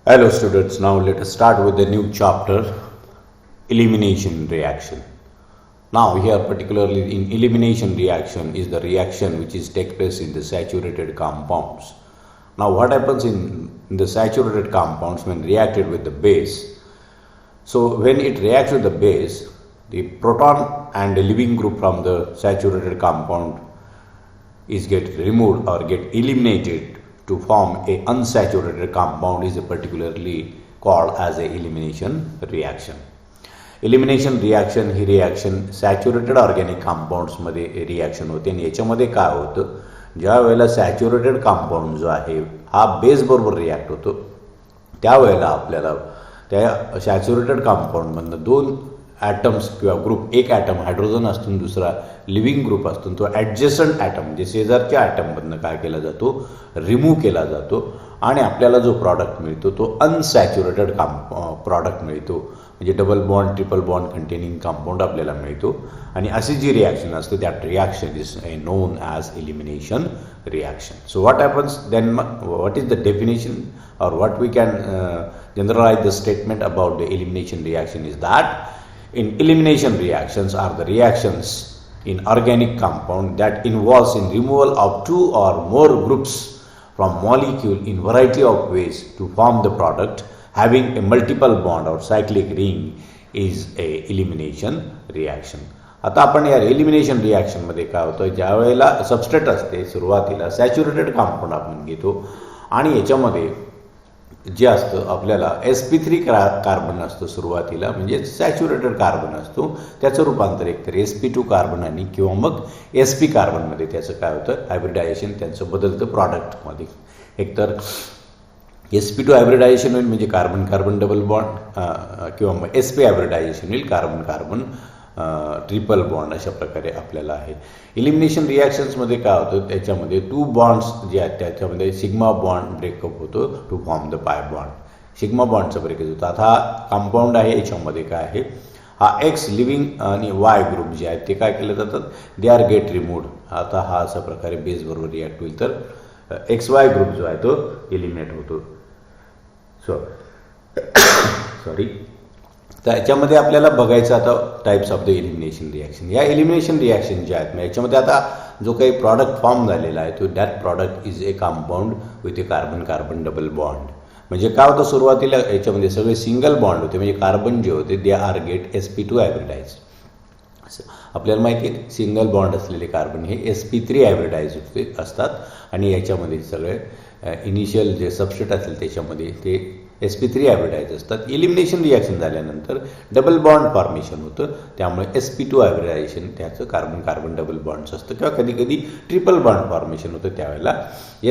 Hello students, now let us start with the new chapter, elimination reaction. Now here particularly in elimination reaction is the reaction which is take place in the saturated compounds. Now what happens in the saturated compounds when reacted with the base? So when it reacts with the base, the proton and the leaving group from the saturated compound is get removed or get eliminated to form a unsaturated compound is particularly called as a elimination reaction. Elimination reaction he reaction saturated organic कंपाऊंड्समध्ये reaction होते आणि याच्यामध्ये काय होतं, ज्या वेळेला saturated compound जो आहे हा बेस बरोबर रिॲक्ट होतो त्यावेळेला आपल्याला त्या सॅच्युरेटेड कंपाऊंडमधनं दोन ॲटम्स किंवा ग्रुप, एक ॲटम हायड्रोजन असतो दुसरा लिव्हिंग ग्रुप असतो, तो ॲडजस्टंट ॲटम म्हणजे शेजारच्या ॲटममधनं काय केला जातो, रिमूव्ह केला जातो आणि आपल्याला जो प्रॉडक्ट मिळतो तो अनसॅच्युरेटेड प्रॉडक्ट मिळतो, म्हणजे double bond triple bond containing compound आपल्याला मिळतो. आणि अशी जी रिॲक्शन असते that reaction is known as elimination reaction. So what happens then, what is the definition और what we can generalise the statement about the elimination reaction is that in elimination reactions are the reactions in organic compound that involves in removal of two or more groups from molecule in variety of ways to form the product having a multiple bond or cyclic ring is a elimination reaction. आता आपण या elimination रिॲक्शनमध्ये काय होतं, ज्या वेळेला substrate असते सुरुवातीला saturated compound आपण घेतो आणि याच्यामध्ये जे असतं आपल्याला sp3 कार्बन असतो सुरुवातीला, म्हणजे सॅच्युरेटेड कार्बन असतो, त्याचं रूपांतर एकतर sp2 कार्बन आणि किंवा मग sp कार्बनमध्ये त्याचं काय होतं हायब्रिडायझेशन त्यांचं बदलतं प्रॉडक्टमध्ये. एकतर sp2 हायब्रिडायझेशन होईल म्हणजे कार्बन कार्बन डबल बॉन्ड किंवा मग sp हायब्रिडायझेशन होईल कार्बन कार्बन ट्रिपल बॉन्ड, अशा प्रकारे आपल्याला आहे. इलिमिनेशन रिॲक्शन्समध्ये काय होतं, त्याच्यामध्ये टू बॉन्ड्स जे आहेत त्याच्यामध्ये सिग्मा बॉन्ड ब्रेकअप होतो to form the pi bond, sigma बॉन्डचा breakup होतो. आता हा कंपाऊंड आहे, याच्यामध्ये काय आहे, हा एक्स लिव्हिंग आणि वाय ग्रुप जे आहेत ते काय केले जातात, दे आर गेट रिमूव्ड. आता हा अशा प्रकारे बेस बरोबर रिॲक्ट होईल तर एक्स वाय ग्रुप जो आहे तो एलिमिनेट होतो. सॉरी तर याच्यामध्ये आपल्याला बघायचं आता types of the elimination reaction. या एलिमिनेशन रिॲक्शन ज्या आहेत याच्यामध्ये आता जो काही प्रॉडक्ट फॉर्म झालेला आहे तो that product is a compound with A carbon carbon double bond. म्हणजे काय होतं, सुरुवातीला याच्यामध्ये सगळे सिंगल बॉन्ड होते, म्हणजे कार्बन जे होते they are get sp2 hybridise. आपल्याला माहिती आहे सिंगल बॉन्ड असलेले कार्बन हे sp3 हायब्रिडाइज असतात आणि याच्यामध्ये सगळे इनिशियल जे सबस्ट्रेट असेल त्याच्यामध्ये ते sp3 हायब्रिडाइज असतात. एलिमिनेशन रिॲक्शन झाल्यानंतर डबल बॉन्ड फॉर्मेशन होतं, त्यामुळे sp2 हायब्रिडायझेशन त्याचं कार्बन कार्बन डबल बॉन्ड्स असतं किंवा कधी कधी ट्रिपल बॉन्ड फॉर्मेशन होतं, त्यावेळेला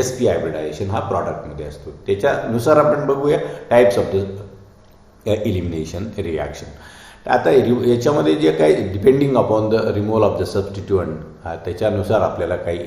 sp हायब्रिडायझेशन हा प्रॉडक्टमध्ये असतो. त्याच्यानुसार आपण बघूया types of the elimination reaction. आता याच्यामध्ये जे काही depending upon the removal of the substituent त्याच्यानुसार आपल्याला काही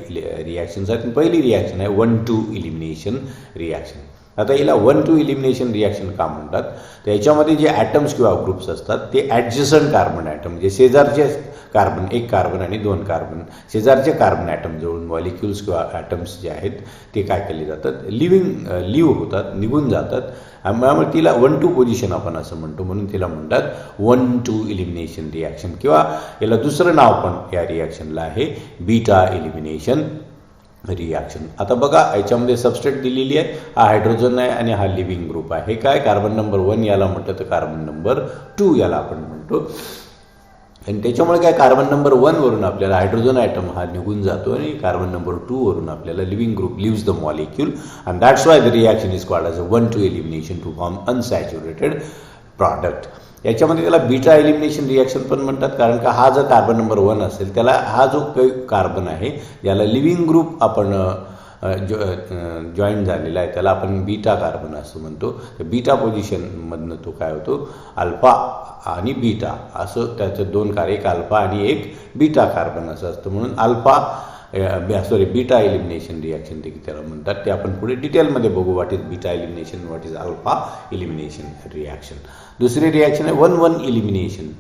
रिॲक्शन्स आहेत. पहिली रिॲक्शन आहे 1-2 एलिमिनेशन रिॲक्शन. आता याला 1-2 एलिमिनेशन रिॲक्शन का म्हणतात, तर याच्यामध्ये जे ॲटम्स किंवा ग्रुप्स असतात ते ॲडजस्टंट कार्बन ॲटम, म्हणजे शेजारचे कार्बन, एक कार्बन आणि दोन कार्बन, शेजारचे कार्बन ॲटम जवळून मॉलिक्युल्स किंवा ॲटम्स जे आहेत ते काय केले जातात, लिव्ह होतात, निघून जातात. त्यामुळे तिला 1-2 पोझिशन आपण असं म्हणतो, म्हणून तिला म्हणतात 1-2 एलिमिनेशन रिॲक्शन किंवा याला दुसरं नाव पण या रिॲक्शनला आहे बीटा एलिमिनेशन रिॲक्शन. आता बघा याच्यामध्ये सबस्ट्रेट दिलेली आहे, हा हायड्रोजन आहे आणि हा लिव्हिंग ग्रुप आहे. हे काय कार्बन नंबर 1 याला म्हटलं तर कार्बन नंबर 2 याला आपण म्हणतो. आणि त्याच्यामुळे काय कार्बन नंबर 1 वरून आपल्याला हायड्रोजन ॲटम हा निघून जातो आणि कार्बन नंबर 2 वरून आपल्याला leaving group leaves the molecule and that's why the reaction is called as a 1-2 elimination to form unsaturated product. याच्यामध्ये त्याला बीटा एलिमिनेशन रिॲक्शन पण म्हणतात, कारण का हा जर कार्बन नंबर 1 असेल त्याला हा जो काही कार्बन आहे ज्याला लिव्हिंग ग्रुप आपण जॉईन झालेला आहे त्याला आपण बीटा कार्बन असं म्हणतो. तर बीटा पोझिशनमधनं तो काय होतो, अल्फा आणि बीटा असं त्याचं दोन कार्य, एक अल्फा आणि एक बीटा कार्बन असं असतं, म्हणून बीटा एलिमिनेशन रिॲक्शन देखील त्याला म्हणतात. ते आपण पुढे डिटेलमध्ये बघू, what is beta elimination, what is alpha elimination reaction. दुसरी रिॲक्शन आहे 1-1 एलिमिनेशन.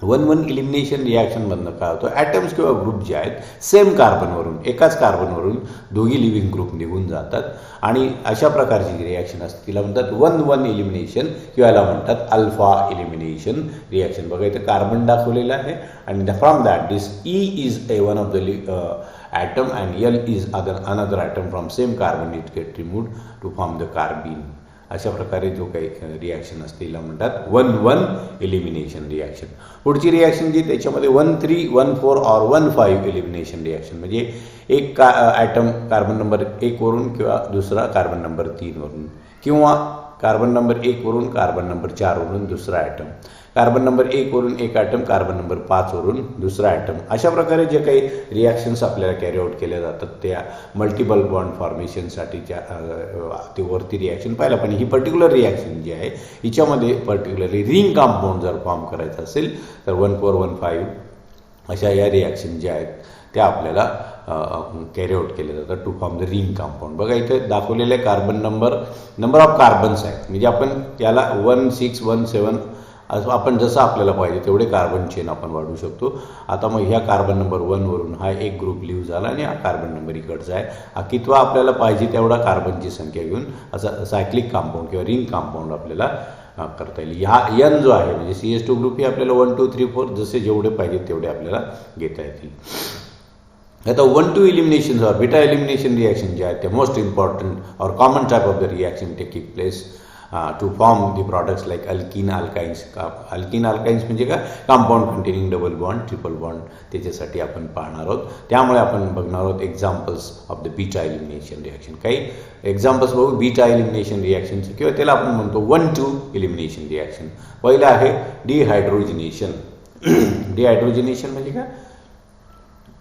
1-1 इलिमिनेशन रिॲक्शनमधनं काय होतं, ॲटम्स किंवा ग्रुप जे आहेत सेम कार्बनवरून, एकाच कार्बनवरून दोघी लिव्हिंग ग्रुप निघून जातात आणि अशा प्रकारची जी रिॲक्शन असते तिला म्हणतात 1-1 इलिमिनेशन किंवा याला म्हणतात अल्फा इलिमिनेशन रिॲक्शन. बघा इथं कार्बन दाखवलेलं आहे आणि from that this E is one of the atom and L is another atom from same carbon, it get removed to form the carbene. अशा प्रकारे जो काही रिॲक्शन असते तिला म्हणतात 1-1 इलिमिनेशन रिॲक्शन. पुढची रिॲक्शन जी त्याच्यामध्ये 1-3, 1-4 और 1-5 इलिमिनेशन रिॲक्शन म्हणजे एक ॲटम कार्बन नंबर 1 वरून किंवा दुसरा कार्बन नंबर 3 वरून किंवा कार्बन नंबर 1 वरून कार्बन नंबर 4 वरून दुसरा ॲटम, कार्बन नंबर 1 वरून एक ॲटम कार्बन नंबर 5 वरून दुसरा ॲटम. अशा प्रकारे जे काही रिॲक्शन्स आपल्याला कॅरी आउट केल्या जातात त्या मल्टिपल बॉन्ड फॉर्मेशनसाठीच्या ते वरती रिॲक्शन पाहिलं. पण ही पर्टिक्युलर रिॲक्शन जी आहे हिच्यामध्ये पर्टिक्युलरली रिंग कंपाऊंड जर फॉर्म करायचं असेल तर 1-4, 1-5 अशा या रिॲक्शन ज्या आहेत त्या आपल्याला कॅरी आउट केले जातात to form the ring compound. बघा इथे दाखवलेले कार्बन नंबर ऑफ कार्बन्स आहेत म्हणजे आपण याला 1, 6, 1, 7 असं आपण जसं आपल्याला पाहिजे तेवढे कार्बन चेन आपण वाढवू शकतो. आता मग ह्या कार्बन नंबर 1 वरून हा एक ग्रुप लिव्ह झाला आणि हा कार्बन नंबर इकडचा आहे. हा कितवा आपल्याला पाहिजे तेवढा कार्बनची संख्या घेऊन असा सायक्लिक कंपाऊंड किंवा रिंग कंपाऊंड आपल्याला करता येईल. हा N जो आहे म्हणजे CH2 ग्रुप हे आपल्याला 1, 2, 3, 4 जसे जेवढे पाहिजे तेवढे आपल्याला घेता येतील. आता 1-2 इलिमिनेशन और बीटा इलिमिनेशन रिॲक्शन जे आहे ते मोस्ट इम्पॉर्टंट और common type of the reaction taking place to form the products like alkene alkynes. Alkene alkynes म्हणजे काय, compound containing double bond, triple bond, त्याच्यासाठी आपण पाहणार आहोत. त्यामुळे आपण बघणार आहोत examples of the beta elimination reaction. काही एक्झाम्पल्स बघू बीटा इलिमिनेशन रिॲक्शनचे किंवा त्याला आपण म्हणतो 1-2 इलिमिनेशन रिॲक्शन. पहिलं आहे डिहायड्रोजिनेशन. डिहायड्रोजिनेशन म्हणजे काय,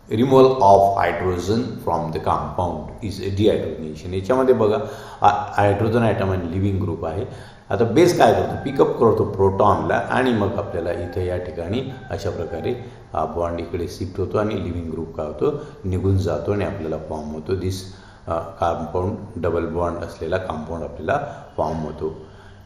removal of hydrogen from the compound is dehydrogenation. याच्यामध्ये बघा हायड्रोजन ॲटम आणि लिव्हिंग ग्रुप आहे. आता बेस काय करतो, पिकअप करतो प्रोटॉनला आणि मग आपल्याला इथं या ठिकाणी अशा प्रकारे हा बॉन्ड इकडे शिफ्ट होतो आणि लिव्हिंग ग्रुप काय होतो निघून जातो आणि आपल्याला फॉर्म होतो दिस कंपाऊंड, डबल बॉन्ड असलेला कंपाऊंड आपल्याला फॉर्म होतो.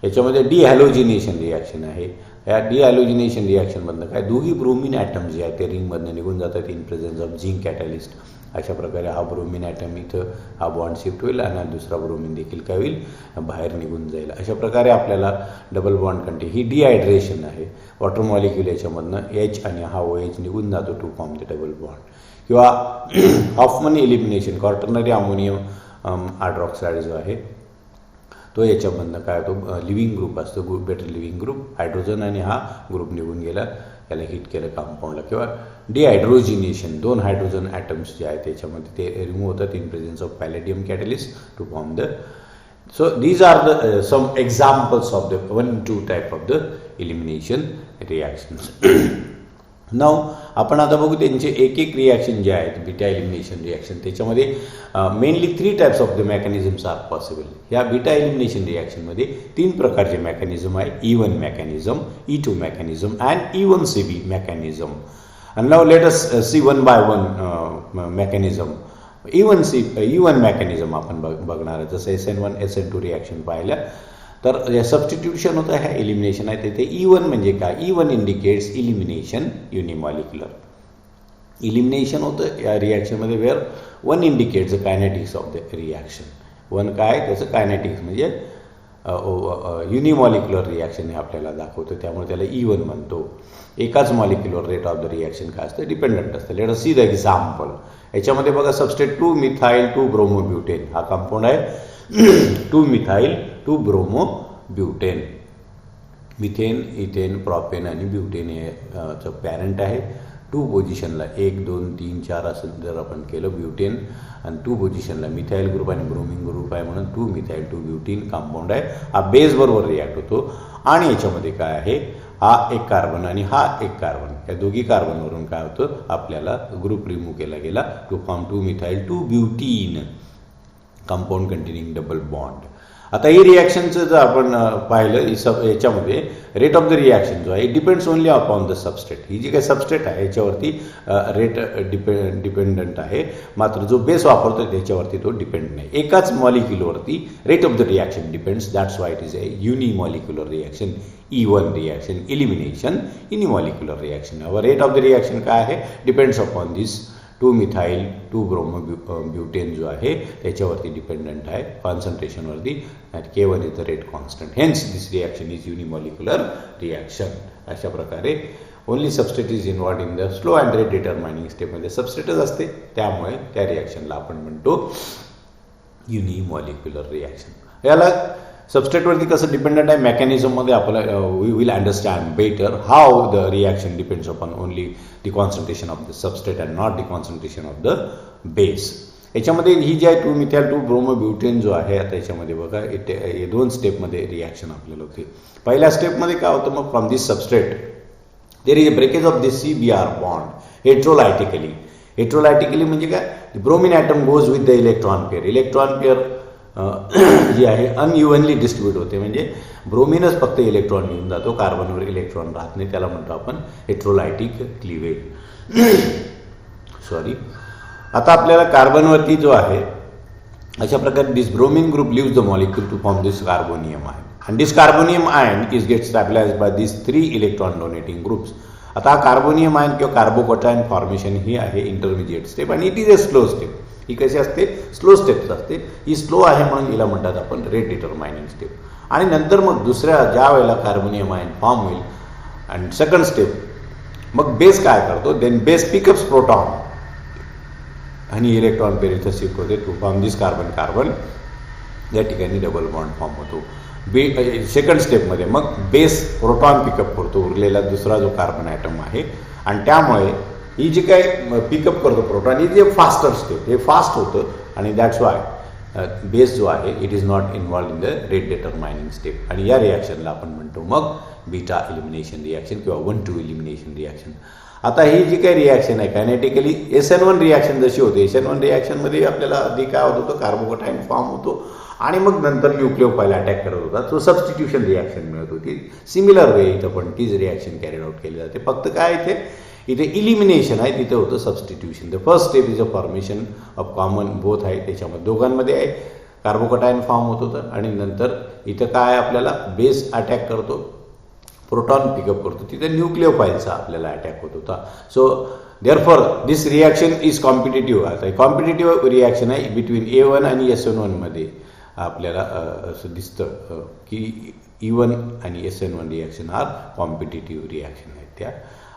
याच्यामध्ये डिहॅलोजिनेशन रिॲक्शन आहे. या डिहॅलोजिनेशन रिॲक्शनमधनं काय, दोघी ब्रोमिन ॲटम जे आहेत ते रिंगमधनं निघून जातात in presence of zinc catalyst. अशा प्रकारे हा ब्रोमिन ॲटम इथं हा बॉन्ड शिफ्ट होईल आणि दुसरा ब्रोमिन देखील काय होईल बाहेर निघून जाईल. अशा प्रकारे आपल्याला डबल बॉन्ड कंटे ही डिहायड्रेशन आहे. वॉटर मॉलिक्यूल याच्यामधनं H आणि हा OH निघून जातो to form the double bond. किंवा Hoffmann elimination, quaternary ammonium hydroxide जो आहे तो याच्यामधनं काय होतो, लिव्हिंग ग्रुप असतो, बेटर लिव्हिंग ग्रुप, हायड्रोजन आणि हा ग्रुप निघून गेला, याला हिट केलं कंपाऊंडला. किंवा डिहायड्रोजिनेशन, 2 हायड्रोजन ॲटम्स जे आहेत त्याच्यामध्ये ते रिमूव्ह होतात in presence of palladium catalyst to form the. So these are the some examples of the 1-2 type of the elimination reactions. Now आपण आता बघू त्यांचे एक एक रिॲक्शन जे आहेत बीटा इलिमिनेशन रिॲक्शन. त्याच्यामध्ये mainly 3 types of the mechanisms are possible. या बीटा इलिमिनेशन रिॲक्शनमध्ये 3 प्रकारचे मेकॅनिझम आहे. E1 mechanism, E2 mechanism and E1CB mechanism. And now let us see one by one mechanism. E1 mechanism आपण बघणार आहे. जसं SN1 SN2 reaction पाहिल्या तर सबस्टिट्यूशन होतं, ह्या इलिमिनेशन आहे. तिथे E1 म्हणजे काय, E1 इंडिकेट्स इलिमिनेशन युनिमॉलिक्युलर. इलिमिनेशन होतं या रिॲक्शनमध्ये where 1 indicates the kinetics of the reaction. 1 काय, त्याचं कायनेटिक्स म्हणजे युनिमॉलिक्युलर रिॲक्शन हे आपल्याला दाखवतं, त्यामुळे त्याला E1 म्हणतो. एकाच molecular rate of the reaction काय असतं, डिपेंडंट असतं. Late us see the example. याच्यामध्ये बघा सबस्टेट 2 मिथाइल 2 ब्रोमोब्युटेन हा कंपाऊंड आहे. 2 मिथाइल 2 ब्रोमोब्युटेन. मिथेन, इथेन, प्रोपेन आणि ब्युटेन हे पॅरेंट आहे. 2 पोझिशनला 1, 2, 3, 4 असं जर आपण केलं ब्युटेन आणि 2 पोझिशनला मिथाइल ग्रुप आणि ब्रोमिन ग्रुप आहे म्हणून 2 मिथाइल 2 ब्युटेन कंपाऊंड आहे. हा बेस बरोबर रिॲक्ट होतो आणि याच्यामध्ये काय आहे, हा एक कार्बन आणि हा एक कार्बन, या दोघी कार्बनवरून काय होतं आपल्याला ग्रुप रिमूव्ह केला गेला to form 2 methyl 2 butene compound containing double bond. आता ही रिॲक्शनचं जर आपण पाहिलं याच्यामध्ये रेट ऑफ द रिॲक्शन जो आहे it depends only upon the substrate. ही जी काही सबस्टेट आहे याच्यावरती रेट डिपेंडंट आहे, मात्र जो बेस वापरतो त्याच्यावरती तो डिपेंड नाही. एकाच मॉलिक्युलवरती rate of the reaction depends. That's why it is a unimolecular reaction, E1 reaction, elimination unimolecular reaction. Rate of the reaction काय आहे, डिपेंड्स अपॉन दिस 2-मिथाइल 2-ब्रोमोब्युटेन जो आहे त्याच्यावरती डिपेंडंट आहे, कॉन्सन्ट्रेशनवरती. K1 is the rate constant. Hence this reaction is unimolecular reaction. अशा प्रकारे only substrate is involved in the slow and rate determining स्टेपमध्ये सबस्टेटच असते, त्यामुळे त्या रिॲक्शनला आपण म्हणतो युनिमॉलिक्युलर रिॲक्शन. याला सबस्टेटवरती कसं डिपेंडंट आहे मेकॅनिझममध्ये आपल्याला we will understand better how the reaction depends upon only the concentration of the substrate and not the concentration of the base. याच्यामध्ये ही जी आहे 2-मिथाइल 2-ब्रोमोब्युटेन जो आहे आता याच्यामध्ये बघा हे 2 स्टेपमध्ये रिॲक्शन आपल्याला होते. पहिल्या स्टेपमध्ये काय होतं, मग from this substrate there is a breakage of this CBr bond heterolytically. Heterolytically म्हणजे काय, bromine atom goes with the electron pair. Electron pair जी आहे अनइव्हनली डिस्ट्रीब्यूट होते, म्हणजे ब्रोमिनच फक्त इलेक्ट्रॉन घेऊन जातो, कार्बनवर इलेक्ट्रॉन राहत नाही, त्याला म्हणतो आपण हेट्रोलायटिक क्लिवेज. सॉरी. आता आपल्याला कार्बनवरती जो आहे अशा प्रकारे this bromine group leaves the molecule to form this carbonium ion, and this carbonium ion is get stabilised by this 3 electron donating groups. आता हा कार्बोनियम आयन किंवा कार्बोकटायन फॉर्मेशन ही आहे इंटरमिजिएट स्टेप, आणि it is a slow step. ही कशी असते, slow steps असते. ही स्लो आहे म्हणून हिला म्हणतात आपण रेट डिटरमायनिंग स्टेप. आणि नंतर मग दुसऱ्या ज्या वेळेला कार्बोनियम आयन फॉर्म होईल अँड सेकंड स्टेप, मग बेस काय करतो, देन बेस पिकअप्स प्रोटॉन आणि इलेक्ट्रॉन पेअर इथं शिफ्ट होते to form this carbon carbon. या ठिकाणी डबल बॉन्ड फॉर्म होतो सेकंड स्टेपमध्ये. मग बेस प्रोटॉन पिकअप करतो उरलेला दुसरा जो कार्बन ॲटम आहे, आणि त्यामुळे ही जी काय पिकअप करतो प्रोटॉन ही जे फास्टर स्टेप, हे फास्ट होतं, आणि दॅट्स वाय बेस जो आहे it is not involved in the rate determining step. आणि या रिॲक्शनला आपण म्हणतो मग बीटा इलिमिनेशन रिॲक्शन किंवा 1-2 इलिमिनेशन रिॲक्शन. आता ही जी काही रिॲक्शन आहे कायनेटिकली SN1 रिॲक्शन जशी होते, SN1 रिॲक्शनमध्ये आपल्याला आधी काय होत होतं, कार्बोकटायन फॉर्म होतो आणि मग नंतर न्यूक्लिओफाईल अटॅक करत होता, तो सबस्टिट्यूशन रिॲक्शन मिळत होती. सिमिलर वे इथं पण तीच रिॲक्शन कॅरीड आउट केली जाते, फक्त काय इथे इलिमिनेशन आहे, तिथे होतं substitution. The first step is a formation of common both आहे, त्याच्यामध्ये दोघांमध्ये आहे कार्बोकटायन फॉर्म होत होतं, आणि नंतर इथं काय आपल्याला बेस अटॅक करतो, प्रोटॉन पिकअप करतो, तिथे न्यूक्लिओफाईलचा आपल्याला अटॅक होत होता. So therefore this reaction is competitive. आता कॉम्पिटेटिव्ह रिॲक्शन आहे बिटवीन A1 आणि SN1 मध्ये आपल्याला असं दिसतं की E1 आणि SN1 reaction R competitive reaction आहेत त्या.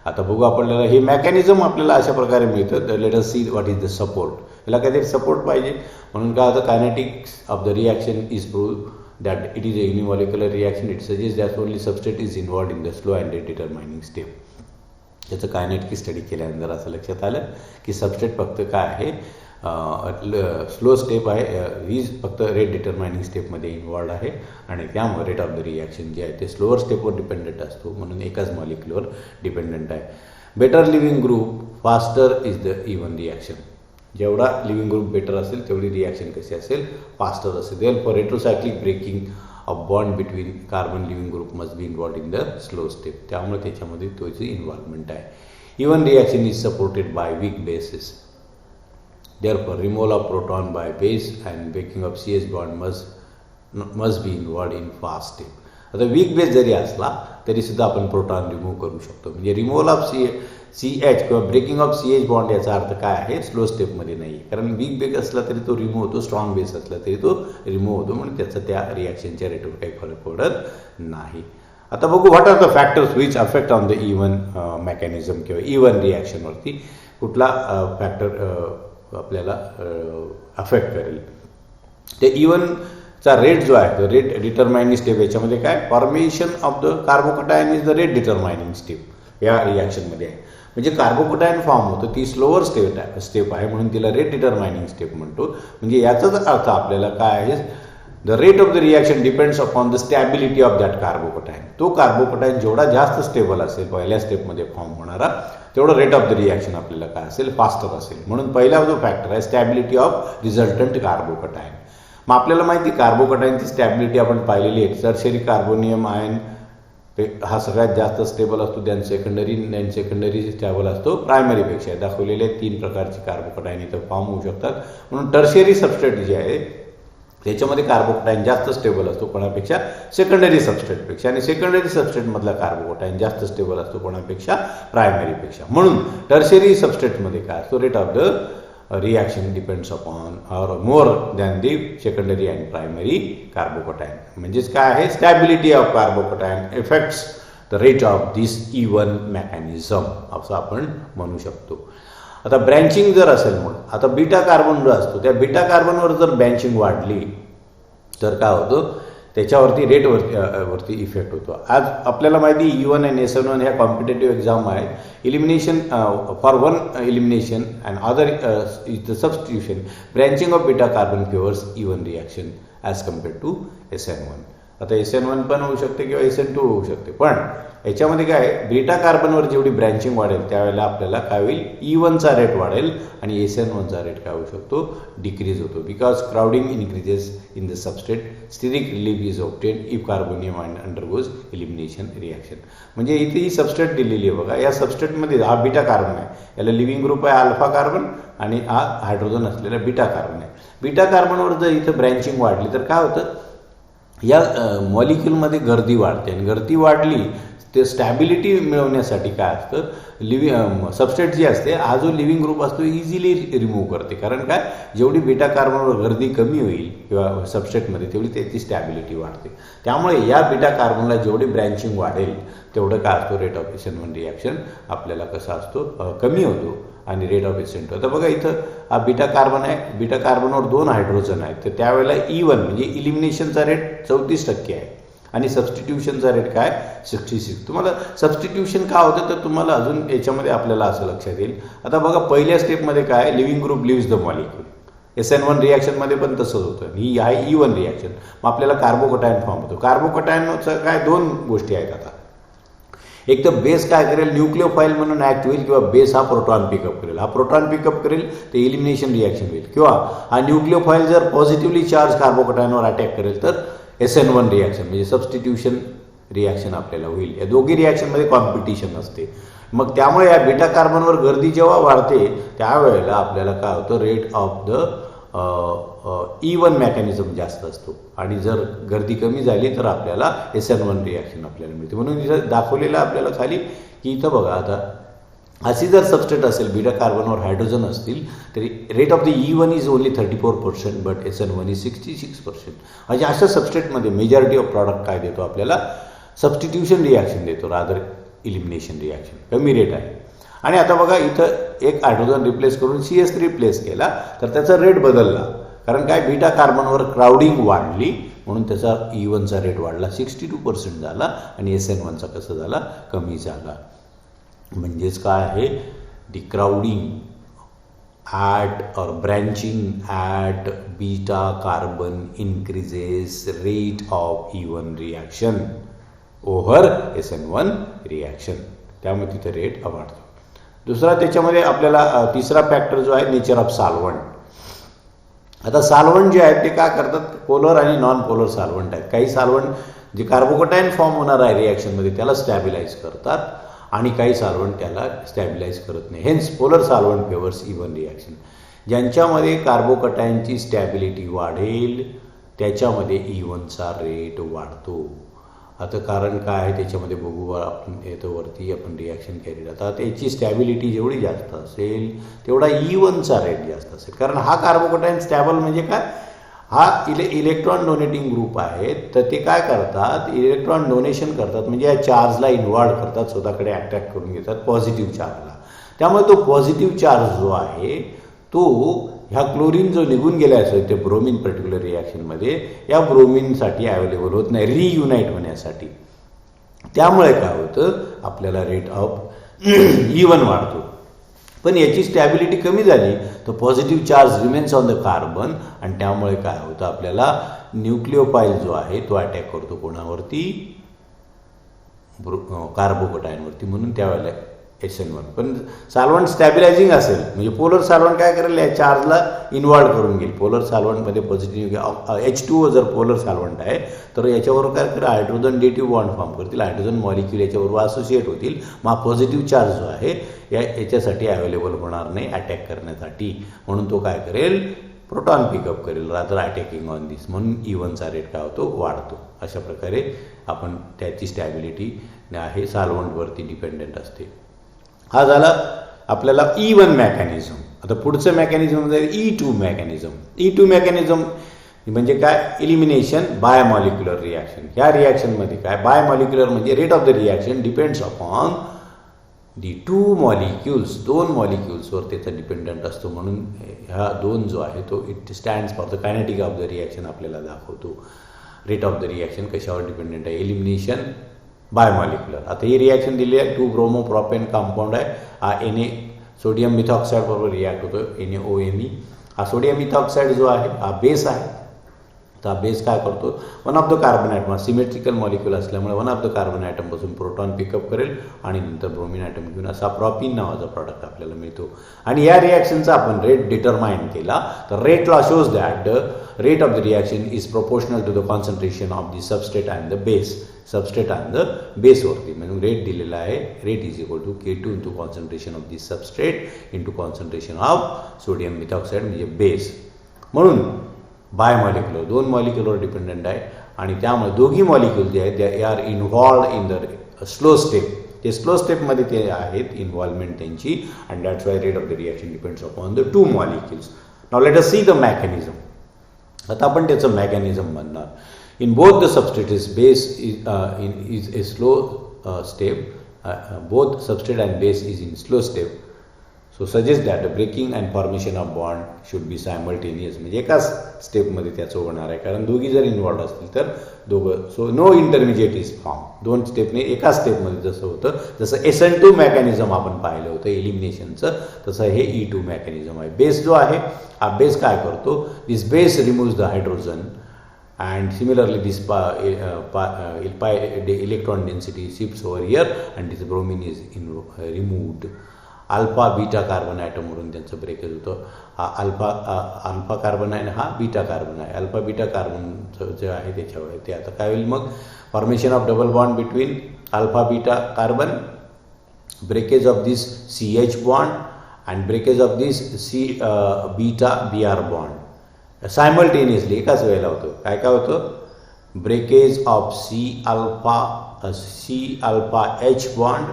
आता बघू आपल्याला हे मेकॅनिझम आपल्याला अशा प्रकारे मिळतं. Late us see what is the support. याला काहीतरी सपोर्ट पाहिजे, म्हणून काय होतं, kinetics of the reaction is prove that it is a unimolecular reaction. It suggests that only substrate is involved in the slow and rate determining step. याचं kinetic study केल्यानंतर असं लक्षात आलं की सबस्ट्रेट फक्त काय आहे, स्लो स्टेप आहे, ही फक्त रेट डिटरमायनिंग स्टेपमध्ये इन्व्हॉल्ड आहे, आणि त्यामुळे रेट ऑफ द रिॲक्शन जे आहे ते स्लोअर स्टेपवर डिपेंडंट असतो, म्हणून एकाच मॉलिक्युलवर डिपेंडंट आहे. Better leaving group faster is the even reaction. जेवढा लिव्हिंग ग्रुप बेटर असेल तेवढी रिॲक्शन कशी असेल, फास्टर असेल. Therefore retrocyclic breaking of bond between carbon leaving group must be involved in the slow step. त्यामुळे त्याच्यामध्ये तोची इन्व्हॉल्वमेंट आहे. Even reaction is supported by weak bases. Therefore removal of proton by base and breaking of CH bond must be involved in fast step. आता weak base जरी असला तरी सुद्धा आपण प्रोटॉन रिमूव्ह करू शकतो. म्हणजे रिमूव्हल ऑफ CH किंवा ब्रेकिंग ऑफ CH बॉन्ड याचा अर्थ काय आहे, स्लो स्टेपमध्ये नाही, कारण वीक बेस असला तरी तो रिमूव्ह होतो, स्ट्रॉंग बेस असला तरी तो रिमूव्ह होतो, म्हणून त्याचा त्या रिॲक्शनच्या रेटवर काही फरक पडत नाही. आता बघू what are the factors which affect on the even mechanism किंवा इव्हन रिॲक्शनवरती कुठला फॅक्टर आपल्याला अफेक्ट करेल. ते इव्हनचा रेट जो आहे, तो रेट डिटरमायनिंग स्टेप. याच्यामध्ये काय, formation of the carbocation is the rate determining step या रिॲक्शनमध्ये आहे. म्हणजे कार्बोकटायन फॉर्म होतं, ती स्लोअर स्टेप आहे, म्हणून तिला रेट डिटरमायनिंग स्टेप म्हणतो. म्हणजे याचाच अर्थ आपल्याला काय आहे, the rate of the reaction depends upon the stability of that carbocation. तो कार्बोकटायन जेवढा जास्त स्टेबल असेल पहिल्या स्टेपमध्ये फॉर्म होणारा, तेवढं रेट ऑफ द रिॲक्शन आपल्याला काय असेल, फास्टर असेल. म्हणून पहिला जो फॅक्टर आहे स्टॅबिलिटी ऑफ रिझल्टंट कार्बोकटायन. मग आपल्याला माहिती कार्बोकटायनची स्टॅबिलिटी आपण पाहिलेली आहे. टर्शियरी कार्बोनियम आयन हा सगळ्यात जास्त स्टेबल असतो, देन सेकंडरी स्टेबल असतो प्रायमरीपेक्षा. दाखवलेले 3 प्रकारचे कार्बोकटायन इथं फॉर्म होऊ शकतात. म्हणून टर्शियरी सबस्ट्रेट जे आहे त्याच्यामध्ये कार्बोकटायन जास्त स्टेबल असतो कोणापेक्षा, सेकंडरी सबस्ट्रेटपेक्षा. आणि सेकंडरी सबस्ट्रेटमधला कार्बोकटायन जास्त स्टेबल असतो कोणापेक्षा, प्रायमरीपेक्षा. म्हणून टर्शियरी सबस्ट्रेटमध्ये काय असतो, rate of the reaction depends upon or more than the secondary and primary carbocation. म्हणजेच काय आहे, stability of carbocation effects the rate of this even mechanism असं आपण म्हणू शकतो. आता ब्रँचिंग जर असेल, मग आता बीटा कार्बन जो असतो त्या बीटा कार्बनवर जर ब्रँचिंग वाढली तर काय होतं, त्याच्यावरती रेटवरती इफेक्ट होतो. आज आपल्याला माहिती E1 आणि SN1 ह्या कॉम्पिटेटिव्ह एक्झाम आहेत. Elimination for one elimination and other is the substitution. Branching of beta carbon favours E1 reaction as compared to SN1. आता SN1 पण होऊ शकते किंवा SN2 होऊ शकते, पण याच्यामध्ये काय बीटा कार्बनवर जेवढी ब्रँचिंग वाढेल त्यावेळेला आपल्याला काय होईल, E1चा रेट वाढेल आणि SN1चा रेट काय होऊ शकतो, डिक्रीज होतो. Because crowding increases in the substrate, steric relief is obtain if carbonium undergoes elimination reaction. म्हणजे इथे ही सबस्ट्रेट दिलेली आहे बघा. या सबस्ट्रेटमध्ये हा बीटा कार्बन आहे, याला लिव्हिंग ग्रुप आहे अल्फा कार्बन आणि हा हायड्रोजन असलेला बीटा कार्बन आहे. बीटा कार्बनवर जर इथं ब्रँचिंग वाढली तर काय होतं, या मॉलिक्यूलमध्ये गर्दी वाढते आणि गर्दी वाढली ते स्टॅबिलिटी मिळवण्यासाठी काय असतं, सबस्ट्रेट जी असते हा जो लिव्हिंग ग्रुप असतो इझिली रिमूव्ह करते. कारण काय, जेवढी बीटा कार्बनवर गर्दी कमी होईल किंवा सबस्ट्रेटमध्ये तेवढी त्याची स्टॅबिलिटी वाढते. त्यामुळे या बीटा कार्बनला जेवढी ब्रँचिंग वाढेल तेवढं काय असतो, रेट ऑफ SN1 रिॲक्शन आपल्याला कसा असतो, कमी होतो आणि रेट ऑफ SN2. आता बघा इथं हा बीटा कार्बन आहे, बीटा कार्बनवर 2 हायड्रोजन आहेत, तर त्यावेळेला E1 म्हणजे इलिमिनेशनचा रेट 34% आहे आणि सबस्टिट्यूशनचा रेट काय 66. तुम्हाला सबस्टिट्यूशन का होतं तर तुम्हाला अजून याच्यामध्ये आपल्याला असं लक्षात येईल. आता बघा पहिल्या स्टेपमध्ये काय, leaving group leaves the molecule. SN1 रिॲक्शनमध्ये पण तसंच होतं. ही आहे E1 रिॲक्शन. मग आपल्याला कार्बोकटायन फॉर्म होतो. कार्बोकटायनचं काय 2 गोष्टी आहेत. आता एक तर बेस काय करेल, न्यूक्लिओफाईल म्हणून ॲक्ट होईल किंवा बेस हा प्रोटॉन पिकअप करेल. हा प्रोटॉन पिकअप करेल ते इलिमिनेशन रिॲक्शन होईल, किंवा हा न्यूक्लिओफाईल जर पॉझिटिव्हली चार्ज कार्बोकटायनवर अटॅक करेल तर SN1 रिॲक्शन म्हणजे सबस्टिट्यूशन रिॲक्शन आपल्याला होईल. या दोघी रिॲक्शनमध्ये कॉम्पिटिशन असते. मग त्यामुळे या बीटा कार्बनवर गर्दी जेव्हा वाढते त्यावेळेला आपल्याला काय होतं, rate of the E1 mechanism जास्त असतो आणि जर गर्दी कमी झाली तर आपल्याला SN1 रिॲक्शन आपल्याला मिळते. म्हणून इथं दाखवलेलं आपल्याला खाली की इथं बघा, आता अशी जर सबस्ट्रेट असेल, बीटा कार्बनवर हायड्रोजन असतील, तरी rate of the E1 is only 34% but SN1 is 66%. म्हणजे अशा सबस्ट्रेटमध्ये मेजॉरिटी ऑफ प्रॉडक्ट काय देतो आपल्याला, सबस्टिट्यूशन रिॲक्शन देतो रादर इलिमिनेशन रिॲक्शन, कमी रेट आहे. आणि आता बघा इथं एक हायड्रोजन रिप्लेस करून CH3 प्लेस केला तर त्याचा रेट बदलला. कारण काय, बीटा कार्बनवर क्राउडिंग वाढली म्हणून त्याचा E1चा रेट वाढला, 62% झाला आणि SN1चा कसं झाला, कमी झाला. म्हणजेच काय आहे, डिक्राउडिंग ॲट और branching at beta carbon increases rate of E1 reaction over SN1 reaction. त्यामुळे तिथे रेट वाढतो. दुसरा त्याच्यामध्ये आपल्याला तिसरा फॅक्टर जो आहे, नेचर ऑफ सॉल्व्हंट. आता सॉल्व्हंट जे आहेत ते काय करतात, पोलर आणि नॉन पोलर सॉल्व्हंट आहेत. काही सॉल्व्हंट जे कार्बोकटायन फॉर्म होणार आहे रिॲक्शनमध्ये त्याला स्टॅबिलाइज करतात आणि काही सॉल्व्हंट त्याला स्टॅबिलाइज करत नाही. Hence polar solvent favours E1 reaction. ज्यांच्यामध्ये कार्बोकटायनची स्टॅबिलिटी वाढेल त्याच्यामध्ये E1चा रेट वाढतो. आता कारण काय आहे त्याच्यामध्ये बघू आपण, येतो वरती आपण रिॲक्शन कॅरी. आता त्याची स्टॅबिलिटी जेवढी जास्त असेल तेवढा E1चा रेट जास्त असेल. कारण हा कार्बोकटायन स्टॅबल म्हणजे काय, हा इलेक्ट्रॉन डोनेटिंग ग्रुप आहे, तर ते काय करतात, इलेक्ट्रॉन डोनेशन करतात म्हणजे या चार्जला इन्व्हॉल्व करतात, स्वतःकडे अट्रॅक्ट करून घेतात पॉझिटिव्ह चार्जला. त्यामुळे तो पॉझिटिव्ह चार्ज जो आहे तो ह्या क्लोरीन जो निघून गेला असतो ते ब्रोमिन पर्टिक्युलर रिॲक्शनमध्ये, या ब्रोमिनसाठी अवेलेबल होत नाही रियुनाईट होण्यासाठी. त्यामुळे काय होतं, आपल्याला रेट ऑफ E1 वाढतो. पण याची स्टॅबिलिटी कमी झाली तर positive charge remains on the carbon आणि त्यामुळे काय होतं, आपल्याला न्यूक्लिओफाईल जो आहे तो अटॅक करतो कोणावरती, कार्बोकटायनवरती. म्हणून त्यावेळेला SN1. पण सॉल्व्हंट स्टॅबिलायझिंग असेल म्हणजे पोलर सॉल्व्हंट काय करेल, या चार्जला इन्व्हॉल्व करून घेईल. पोलर सॉल्व्हंटमध्ये पॉझिटिव्ह H2O जर पोलर सॉल्व्हंट आहे तर याच्यावर काय करेल, हायड्रोजन डेटिव्ह बॉन्ड फॉर्म करतील, हायड्रोजन मॉलिक्यूल याच्याबरोबर असोसिएट होतील. मग पॉझिटिव्ह चार्ज जो आहे याच्यासाठी अवेलेबल होणार नाही अटॅक करण्यासाठी, म्हणून तो काय करेल, प्रोटॉन पिकअप करेल रादर अटॅकिंग ऑन दिस, म्हणून E1चा रेट काय होतो, वाढतो. अशा प्रकारे आपण त्याची स्टॅबिलिटी आहे सॉल्व्हंटवरती डिपेंडेंट असते. हा झाला आपल्याला E1 मेकॅनिझम. आता पुढचं मेकॅनिझम जाईल E2 मेकॅनिझम. E2 मेकॅनिझम म्हणजे काय, इलिमिनेशन बाय मॉलिक्युलर रिॲक्शन. ह्या रिॲक्शनमध्ये काय, बाय मॉलिक्युलर म्हणजे rate of the reaction depends upon the two molecules, दोन मॉलिक्युल्सवर त्याचा डिपेंडंट असतो. म्हणून ह्या दोन जो आहे तो it stands for the kinetic of the reaction आपल्याला दाखवतो. रेट ऑफ द रिॲक्शन कशावर डिपेंडंट आहे, इलिमिनेशन बाय मॉलिक्युलर. आता ही रिॲक्शन दिली आहे, 2 ब्रोमो प्रोपेन कंपाऊंड आहे. हा Na सोडियम मिथॉक्साईड बरोबर रिॲक्ट होतो, NaOMe. हा सोडियम मिथॉक्साईड जो आहे हा बेस आहे. तर हा बेस काय करतो, one of the carbon atom, symmetrical molecule असल्यामुळे वन ऑफ द कार्बन ॲटमपासून प्रोटॉन पिकअप करेल आणि नंतर ब्रोमिन ॲटम घेऊन असा प्रॉपिन नावाचा प्रॉडक्ट आपल्याला मिळतो. आणि या रिॲक्शनचा आपण रेट डिटरमाइन केला तर rate law shows that the rate of the reaction is proportional to the concentration of the substrate and the base. Substrate and the बेसवरती म्हणून रेट दिलेला आहे, rate is equal to K2 into concentration of the substrate into concentration of sodium methoxide म्हणजे base. म्हणून bimolecular, दोन molecular dependent आहे आणि त्यामुळे दोघी मॉलिक्युल जे आहेत they are involved in the slow step. ते स्लो स्टेपमध्ये ते आहेत इन्व्हॉल्वमेंट त्यांची, and that's Y rate of the reaction depends upon the two molecules. Now let us see the mechanism. आता आपण त्याचं मेकॅनिझम बनणार. In both the substrates, base is a slow step. Both substrate and base is in slow step. So suggest that the breaking and formation of bond should be simultaneous. म्हणजे एकाच स्टेपमध्ये त्याचं होणार आहे, कारण दोघी जर इन्व्हॉल्ड असतील तर दोघं. So no intermediate is form. दोन स्टेपने एकाच स्टेपमध्ये जसं होतं, जसं SN2 मेकॅनिझम आपण पाहिलं होतं एलिमिनेशनचं, तसं हे E2 मेकॅनिझम आहे. बेस जो आहे हा बेस काय करतो, this base removes the hydrogen. And similarly this electron density shifts over here and this bromine is removed. Alpha beta carbon ॲटमवरून त्यांचं ब्रेकेज होतं. हा अल्फा कार्बन आहे, हा बीटा कार्बन आहे. अल्फा बीटा कार्बनचं जे आहे त्याच्यावर ते आता काय होईल, मग formation of double bond between alpha beta carbon, breakage of this CH bond and breakage of this beta BR bond simultaneously एकाच वेळेला होतं. काय काय होतं, breakage of C alpha H bond,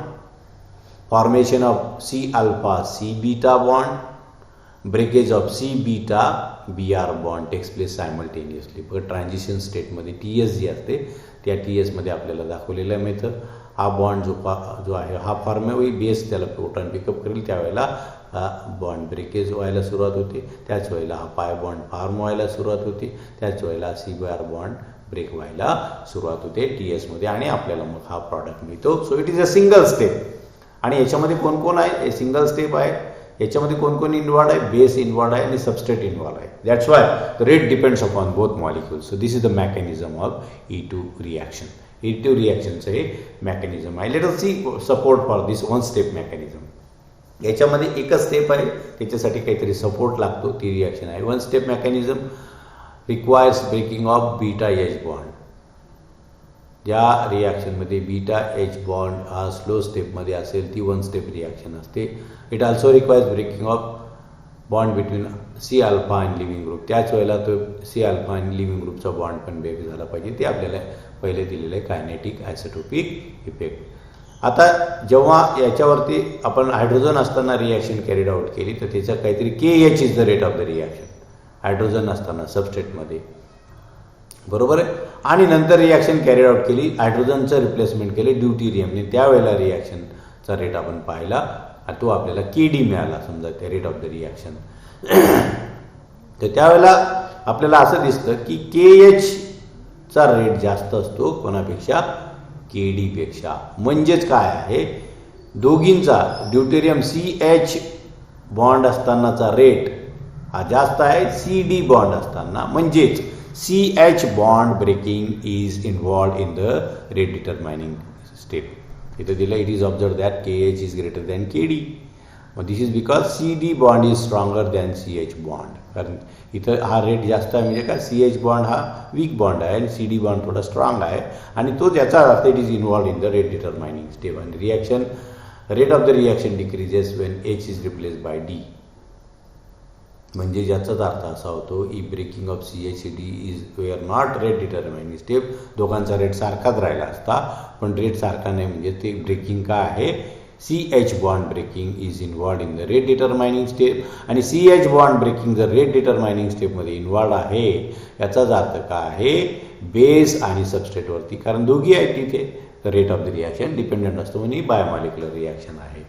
formation of C alpha C beta bond, breakage of C beta BR bond takes place simultaneously. बघा transition स्टेटमध्ये TS जी असते त्या TSमध्ये आपल्याला दाखवलेलं आहे मेथड. हा बॉन्ड जो आहे हा फॉर्म होईल, बेस त्याला प्रोटॉन पिकअप करेल, त्यावेळेला हा बॉन्ड ब्रेकेज व्हायला सुरुवात होते, त्याच वेळेला हा पाय बॉन्ड फॉर्म व्हायला सुरुवात होते, त्याच वेळेला CBR बॉन्ड ब्रेक व्हायला सुरुवात होते TSमध्ये आणि आपल्याला मग हा प्रॉडक्ट मिळतो. So it is a single step. आणि याच्यामध्ये कोण कोण आहे, सिंगल स्टेप आहे, याच्यामध्ये कोण कोण इन्व्हॉल्ड आहे, बेस इन्व्हॉल्ड आहे आणि सबस्ट्रेट इन्व्हॉल्ड आहे. That's why the rate depends upon both molecules. So this is the mechanism of E2 reaction. E2 रिॲक्शनचं हे मेकॅनिझम आहे. Let us see support for this one step mechanism. याच्यामध्ये एकच step आहे, त्याच्यासाठी काहीतरी सपोर्ट लागतो, ती रिॲक्शन आहे. One step mechanism requires breaking of beta H bond. ज्या रिॲक्शनमध्ये बीटा H बॉन्ड हा स्लो स्टेपमध्ये असेल ती वन स्टेप रिॲक्शन असते. It also requires breaking of bond between C alpha and leaving group. त्याच वेळेला तो C अल्फा आणि लिव्हिंग ग्रुपचा बॉन्ड पण ब्रेक झाला पाहिजे. ते आपल्याला पहिले दिलेलं आहे कायनेटिक आयसोटोपिक इफेक्ट. आता जेव्हा याच्यावरती आपण हायड्रोजन असताना रिॲक्शन कॅरीड आउट केली तर त्याचं काहीतरी KH is the rate of the reaction, hydrogen असताना सबस्ट्रेटमध्ये, बरोबर आहे. आणि नंतर रिॲक्शन कॅरीड आउट केली, हायड्रोजनचं रिप्लेसमेंट केले ड्यूटेरियमने, त्यावेळेला रिॲक्शनचा रेट आपण पाहिला, तो आपल्याला KD मिळाला समजा त्या रेट ऑफ द रिॲक्शन. तर त्यावेळेला आपल्याला असं दिसतं की KHचा रेट जास्त असतो कोणापेक्षा, KD पेक्षा. म्हणजेच काय आहे, दोघींचा ड्यूटेरियम CH बॉन्ड असतानाचा रेट हा जास्त आहे CD बॉन्ड असताना. म्हणजेच CH bond breaking is involved in the rate determining step. इथं दिलं it is observe that KH is greater than KD. मग this is because CD bond is stronger than CH bond. कारण इथं हा rate जास्त आहे म्हणजे काय, CH बॉन्ड हा वीक बॉन्ड आहे आणि CD बॉन्ड थोडा स्ट्रॉंग आहे आणि तो ज्याचा अर्थ it is involved in the rate determining step. आणि reaction rate of the reaction decreases when H is replace by D. म्हणजे ज्याचाच अर्थ असा होतो ई breaking of CH/CD is we are not rate determining step. दोघांचा रेट सारखाच राहिला असता पण रेट सारखा नाही म्हणजे ते ब्रेकिंग काय आहे, CH bond breaking is involved in the rate determining step. आणि CH बॉन्ड ब्रेकिंग जर रेट डिटरमायनिंग स्टेपमध्ये इन्व्हॉल्ड आहे याचाच अर्थ काय आहे, बेस आणि सबस्ट्रेटवरती, कारण दोघी आहेत तिथे, the rate of the reaction dependent असतो म्हणजे बायोमॉलिक्युलर रिॲक्शन आहे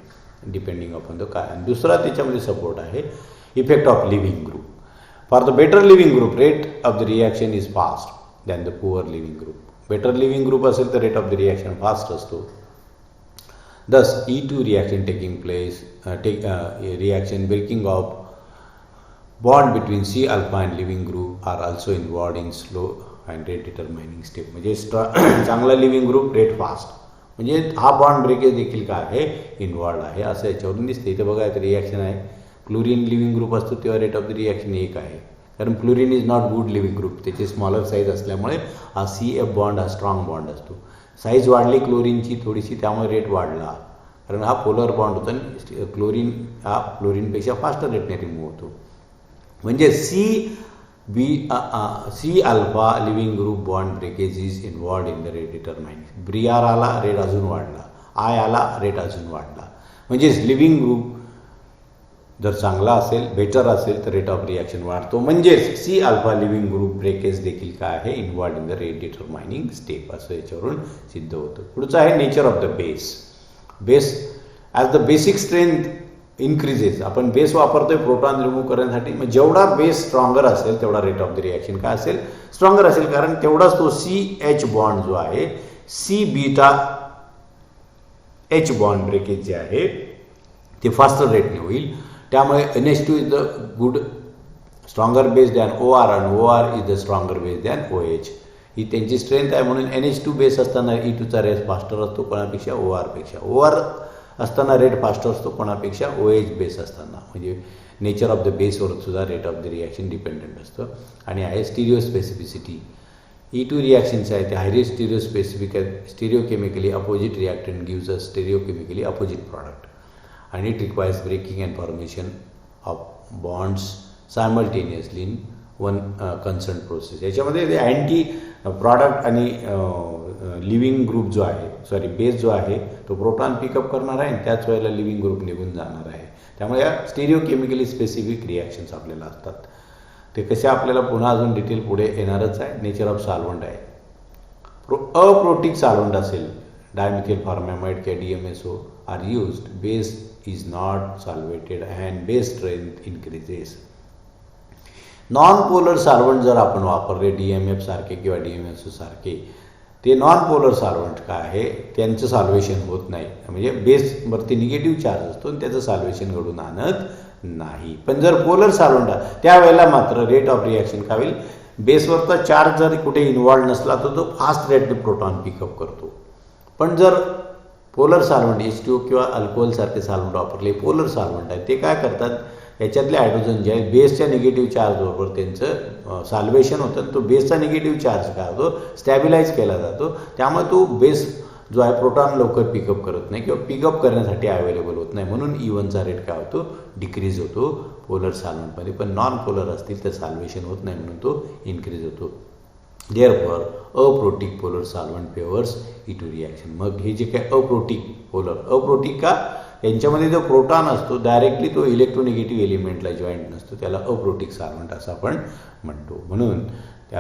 डिपेंडिंग अपॉन द काय. आणि दुसरा त्याच्यामध्ये सपोर्ट आहे effect of living group. For the better leaving group rate of the reaction is fast than the poor leaving ग्रुप. बेटर लिव्हिंग ग्रुप असेल तर rate of the reaction fast असतो. Thus, E2 reaction taking place, reaction breaking of bond between C alpha and living group are also involved in slow and rate determining step. म्हणजे चांगला living group rate fast म्हणजे हा bond breakage देखील काय आहे, involved आहे असं याच्यावरून दिसते. इथं बघा इथं रिॲक्शन आहे, क्लोरीन लिव्हिंग ग्रुप असतो तेव्हा रेट ऑफ द रिॲक्शन 1 आहे, कारण chlorine is not good living group, त्याची स्मॉलर साईज असल्यामुळे हा CF बॉन्ड हा स्ट्रॉंग बॉन्ड असतो. साईज वाढली क्लोरीनची थोडीशी त्यामुळे रेट वाढला, कारण हा पोलर बॉन्ड होता आणि क्लोरीन हा फ्लोरीनपेक्षा फास्ट रेटने रिमूव्ह होतो. म्हणजे C alpha living group bond breakage is involved in the rate डिटरमायनिंग. Br आला रेट अजून वाढला, I आला रेट अजून वाढला. म्हणजेच लिव्हिंग ग्रुप जर चांगला असेल, बेटर असेल तर रेट ऑफ रिॲक्शन वाढतो. म्हणजेच C alpha living group breakage देखील काय आहे, involved in the rate determining step असं याच्यावरून सिद्ध होतं. पुढचं आहे nature of the base. Base as the basic strength increases. आपण बेस वापरतोय प्रोटॉन रिमूव्ह करण्यासाठी, मग जेवढा बेस स्ट्रॉंगर असेल तेवढा रेट ऑफ द रिॲक्शन काय असेल, स्ट्रॉंगर असेल, कारण तेवढाच तो CH बॉन्ड जो आहे C beta H bond breakage जे आहे ते फास्टर रेटने होईल. त्यामुळे NH2 is the good stronger base than OR आणि OR is the stronger base than OH. ही त्यांची स्ट्रेंथ आहे म्हणून NH2 बेस असताना E2चा रेट फास्टर असतो कोणापेक्षा, OR पेक्षा. OR असताना रेट फास्टर असतो कोणापेक्षा, OH बेस असताना. म्हणजे नेचर ऑफ द बेसवर सुद्धा rate of the reaction dependent असतं. आणि आहे स्टिरिओ स्पेसिफिसिटी. E2 रिॲक्शन्स आहे ते हायली स्टिरिओ स्पेसिफिक आहेत. Stereochemically opposite reactant gives a stereochemically opposite product and it requires breaking and formation of bonds simultaneously in one concerned process. याच्यामध्ये ते anti product आणि leaving group जो आहे base जो आहे तो प्रोटॉन पिकअप करणार आहे आणि त्याच वेळेला लिव्हिंग ग्रुप निघून जाणार आहे. त्यामुळे या स्टिरिओकेमिकली स्पेसिफिक रिॲक्शन्स आपल्याला असतात. ते कसे आपल्याला पुन्हा अजून डिटेल पुढे येणारच आहे. नेचर ऑफ सॉल्व्हंट आहे. अप्रोटिक सॉल्व्हंट असेल, डायमिथिल फॉर्मॅमाइड किंवा DMSO are used, base is not solvated and base strength increases. Non polar solvent जर आपण वापरले DMF सारखे किंवा DMSO सारखे, ते नॉन पोलर सॉल्व्हंट काय आहे, त्यांचं सॉल्वेशन होत नाही. म्हणजे बेसवरती निगेटिव्ह चार्ज असतो आणि त्याचं सॉल्वेशन घडून आणत नाही. पण जर पोलर सॉल्व्हंट त्यावेळेला मात्र रेट ऑफ रिॲक्शन काय होईल, बेसवरचा चार्ज जर कुठे इन्व्हॉल्ड नसला तर तो फास्ट रेटने प्रोटॉन पिकअप करतो. पण जर पोलर सॉल्व्हंट H2O किंवा अल्कोहोलसारखे सॉल्व्हंट वापरले, पोलर सॉल्व्हंट आहेत, ते काय करतात, याच्यातले हायड्रोजन जे आहे बेसच्या निगेटिव्ह चार्जबरोबर त्यांचं सॉल्वेशन होतं. तो बेसचा निगेटिव्ह चार्ज काय होतो, स्टॅबिलाइज केला जातो. त्यामुळे तो बेस जो आहे प्रोटॉन लवकर पिकअप करत नाही किंवा पिकअप करण्यासाठी अवेलेबल होत नाही, म्हणून E1चा रेट काय होतो, डिक्रीज होतो पोलर सॉल्व्हंटमध्ये. पण नॉन पोलर असतील तर सॉल्वेशन होत नाही म्हणून तो इन्क्रीज होतो. Therefore, aprotic polar solvent favours E2 reaction. मग हे जे काय अप्रोटिक का, यांच्यामध्ये जो प्रोटॉन असतो डायरेक्टली तो इलेक्ट्रोनिगेटिव्ह एलिमेंटला जॉईंट नसतो, त्याला अप्रोटिक सॉल्व्हंट असं आपण म्हणतो. म्हणून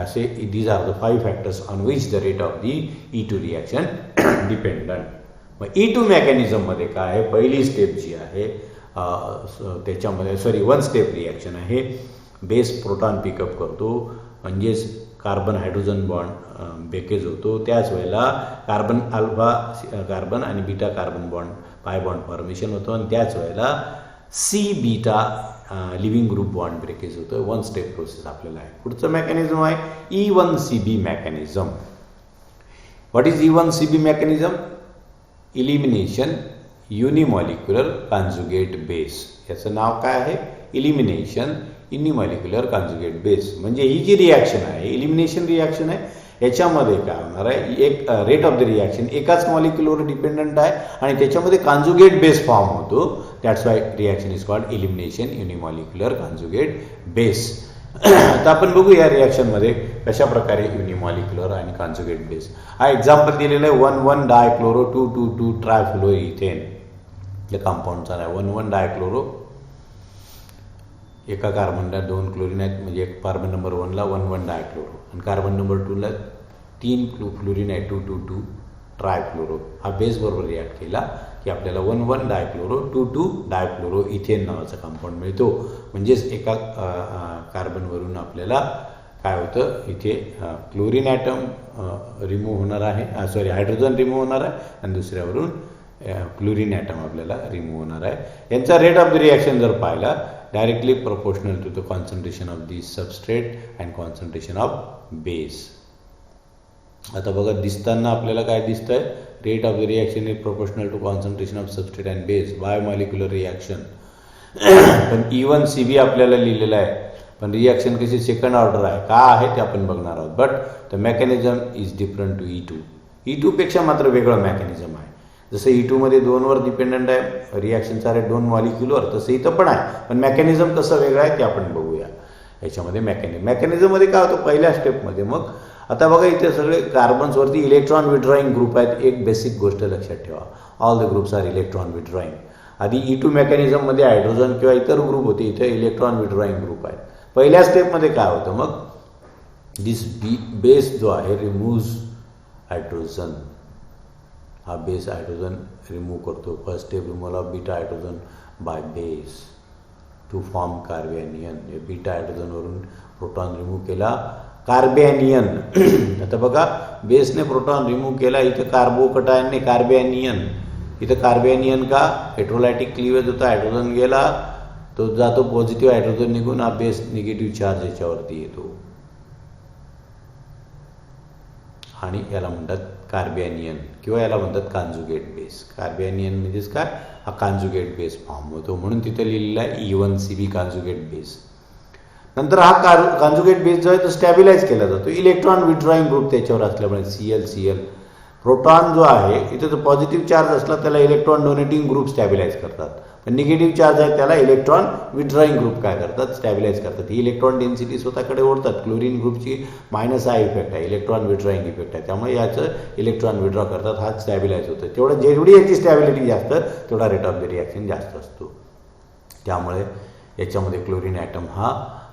असे these are the 5 factors on which the rate of the E2 reaction dependent. मग E2 मेकॅनिझममध्ये काय आहे, पहिली स्टेप जी आहे त्याच्यामध्ये 1 स्टेप रिॲक्शन आहे. बेस प्रोटॉन पिकअप करतो, म्हणजेच कार्बन हायड्रोजन बॉन्ड ब्रेकेज होतो. त्याच वेळेला कार्बन अल्फा कार्बन आणि beta carbon bond pi bond formation होतं आणि त्याच वेळेला C beta leaving group bond breakage होतं. 1 स्टेप प्रोसेस आपल्याला आहे. पुढचं मेकॅनिझम आहे E1CB mechanism. What is E1CB mechanism? Elimination unimolecular conjugate base. याचं नाव काय आहे? Elimination unimolecular conjugate base. म्हणजे ही जी रिॲक्शन आहे, इलिमिनेशन रिॲक्शन आहे, याच्यामध्ये काय होणार आहे, एक रेट ऑफ द रिॲक्शन एकाच मॉलिक्युलवर डिपेंडंट आहे आणि त्याच्यामध्ये कॉन्जुगेट बेस फॉर्म होतो. That's why reaction is called elimination unimolecular conjugate base. आता आपण बघू या रिॲक्शनमध्ये कशा प्रकारे युनिमॉलिक्युलर आणि कॉन्जुगेट बेस. हा एक्झाम्पल दिलेला आहे 1,1 डायक्लोरो 2,2,2 ट्रायफ्लोइथेन. या कंपाऊंडचा आहे 1,1 डायक्लोरो. एका कार्बनला 2 क्लोरीन आहेत, म्हणजे एक कार्बन नंबर 1ला 1,1 डायक्लोरो आणि कार्बन नंबर 2ला 3 फ्लोरीन आहे 2,2,2 ट्रायफ्लोरो. हा बेस बरोबर रिॲक्ट केला की आपल्याला 1,1 डायक्लोरो 2,2 डायफ्लोरो इथेन नावाचा कंपाऊंड मिळतो. म्हणजेच एका कार्बनवरून आपल्याला काय होतं, इथे क्लोरीन ॲटम रिमूव्ह होणार आहे, हायड्रोजन रिमूव्ह होणार आहे आणि दुसऱ्यावरून क्लोरीन ॲटम आपल्याला रिमूव्ह होणार आहे. यांचा रेट ऑफ द रिॲक्शन जर पाहिला, directly proportional to the concentration of the substrate and concentration of base. आता बघा दिसताना आपल्याला काय दिसतंय, rate of the reaction is proportional to concentration of substrate and base biomolecular reaction. पण E1CB आपल्याला लिहिलेलं आहे, पण रिॲक्शन कशी सेकंड ऑर्डर आहे, का आहे ते आपण बघणार आहोत. But the mechanism is different to E2. E2 पेक्षा मात्र वेगळं मेकॅनिझम आहे. जसं E2 मध्ये 2वर डिपेंडंट आहे रिॲक्शनचा रेट 2 मॉलिक्युलवर, तसं इथं पण आहे, पण मेकॅनिझम कसं वेगळं आहे ते आपण बघूया. याच्यामध्ये मेकॅनिझममध्ये काय होतं पहिल्या स्टेपमध्ये. मग आता बघा इथे सगळे कार्बन्सवरती इलेक्ट्रॉन विड्रॉईंग ग्रुप आहेत. एक बेसिक गोष्ट लक्षात ठेवा, all the groups are electron withdrawing. आधी E2 मेकॅनिझममध्ये हायड्रोजन किंवा इतर ग्रुप होते, इथे इलेक्ट्रॉन विड्रॉईंग ग्रुप आहेत. पहिल्या स्टेपमध्ये काय होतं, मग दिस बेस जो आहे रिमूव्ज हायड्रोजन. हा बेस हायड्रोजन रिमूव्ह करतो. First step removal of beta hydrogen by base to form carbanion. Beta हायड्रोजनवरून प्रोटॉन रिमूव्ह केला, कार्बॅनियन. आता बघा बेसने प्रोटॉन रिमूव्ह केला, इथं कार्बोकटायनने कार्बॅनियन. इथं कार्बॅनियन का, इलेक्ट्रोलायटिक क्लीवेज होता, हायड्रोजन गेला, तो जातो पॉझिटिव्ह हायड्रोजन निघून, हा बेस निगेटिव्ह चार्ज याच्यावरती येतो आणि याला म्हणतात कार्बॅनियन किंवा याला म्हणतात कॉन्जुगेट बेस. कार्बॅनियन म्हणजेच काय, हा कॉन्जुगेट बेस फॉर्म होतो, म्हणून तिथे लिहिलेला आहे E1CB कॉन्जुगेट बेस. नंतर हा कॉन्जुगेट बेस जो आहे तो स्टॅबिलाइज केला जातो. इलेक्ट्रॉन विड्रॉईंग ग्रुप त्याच्यावर असल्यामुळे Cl. प्रोटॉन जो आहे इथे जो पॉझिटिव्ह चार्ज असला त्याला इलेक्ट्रॉन डोनेटिंग ग्रुप स्टॅबिलाइज करतात, पण निगेटिव्ह चार्ज आहे त्याला इलेक्ट्रॉन विड्रॉईंग ग्रुप काय करतात, स्टॅबिलाइज करतात. ही इलेक्ट्रॉन डेन्सिटी स्वतःकडे ओढतात. क्लोरीन ग्रुपची -I इफेक्ट आहे, इलेक्ट्रॉन विड्रॉईंग इफेक्ट आहे, त्यामुळे याचं इलेक्ट्रॉन विड्रॉ करतात, हा स्टॅबिलाइज होतं. तेवढं जेवढी याची स्टॅबिलिटी जास्त तेवढा रेट ऑफ द रिॲक्शन जास्त असतो. त्यामुळे याच्यामध्ये क्लोरीन ॲटम हा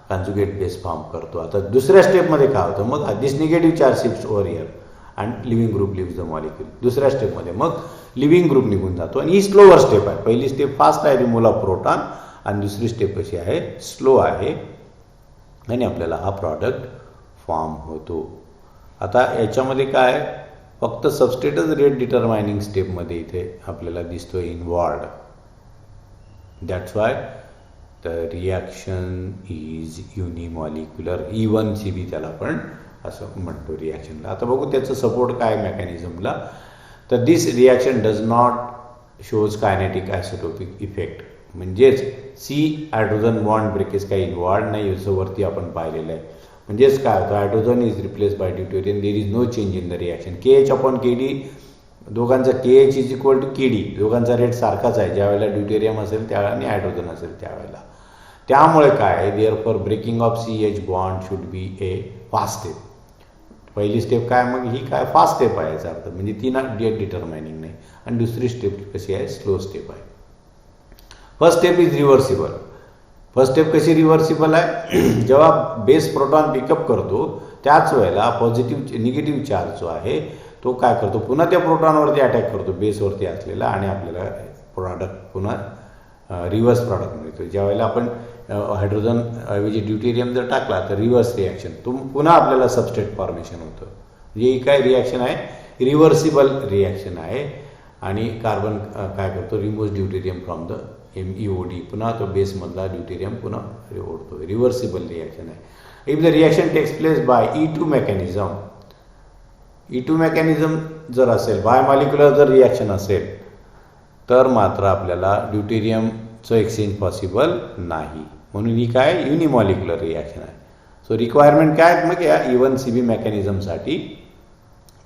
कॉन्जुगेट बेस फॉर्म करतो. आता दुसऱ्या स्टेपमध्ये काय होतं, मग this negative charge shift over here and leaving group leaves the molecule. दुसऱ्या स्टेपमध्ये मग लिव्हिंग ग्रुप निघून जातो आणि ही स्लोवर स्टेप आहे. पहिली स्टेप फास्ट आहे, रिमूव्हल ऑफ प्रोटॉन, आणि दुसरी स्टेप कशी आहे, स्लो आहे, आणि आपल्याला हा प्रॉडक्ट फॉर्म होतो. आता याच्यामध्ये काय, फक्त सबस्टेटच रेट डिटरमायनिंग स्टेपमध्ये इथे आपल्याला दिसतोय involved. That's why the reaction is unimolecular. E1CB त्याला आपण असं म्हणतो रिॲक्शनला. आता बघू त्याचं सपोर्ट काय मेकॅनिझमला. तर this reaction does not shows kinetic isotopic effect. म्हणजेच C हायड्रोजन बॉन्ड ब्रेकेज काही इन्व्हॉल्ड नाही, असं वरती आपण पाहिलेलं आहे. म्हणजेच काय होतं, hydrogen is replace by deuterium, there is no change in the reaction. KH/KD दोघांचा KH is equal to KD, दोघांचा रेट सारखाच आहे, ज्यावेळेला ड्यूटेरियम असेल त्यावेळेला आणि हायड्रोजन असेल त्यावेळेला. त्यामुळे काय, therefore breaking of CH bond should be a fast step. पहिली स्टेप काय, मग ही काय फास्ट स्टेप आहे याचा अर्थ, म्हणजे ती ना डेट डिटरमायनिंग नाही. आणि दुसरी स्टेप कशी आहे, स्लो स्टेप आहे. First step is reversible. First step कशी रिव्हर्सिबल आहे, जेव्हा बेस प्रोटॉन पिकअप करतो त्याच वेळेला निगेटिव्ह चार्ज जो आहे तो काय करतो, पुन्हा त्या प्रोटॉनवरती अटॅक करतो, बेसवरती असलेला, आणि आपल्याला प्रॉडक्ट पुन्हा रिव्हर्स प्रॉडक्ट मिळतो. ज्यावेळेला आपण हायड्रोजन ऐवजी ड्यूटेरियम जर टाकला तर रिव्हर्स रिॲक्शन, पुन्हा आपल्याला सबस्ट्रेट फॉर्मेशन होतं. म्हणजे ही काय रिॲक्शन आहे, रिव्हर्सिबल रिॲक्शन आहे. आणि कार्बन काय करतो, remove deuterium from the MEOD, पुन्हा तो बेसमधला ड्यूटेरियम पुन्हा ओढतो. रिव्हर्सिबल रिॲक्शन आहे. If the reaction takes place by E2 mechanism, E2 mechanism जर असेल, बायोमॉलिक्युलर जर रिॲक्शन असेल तर मात्र आपल्याला ड्यूटेरियमचं एक्सचेंज पॉसिबल नाही. म्हणून ही काय युनिमॉलिक्युलर रिॲक्शन आहे. सो रिक्वायरमेंट काय आहेत मग या E1CB मेकॅनिझमसाठी?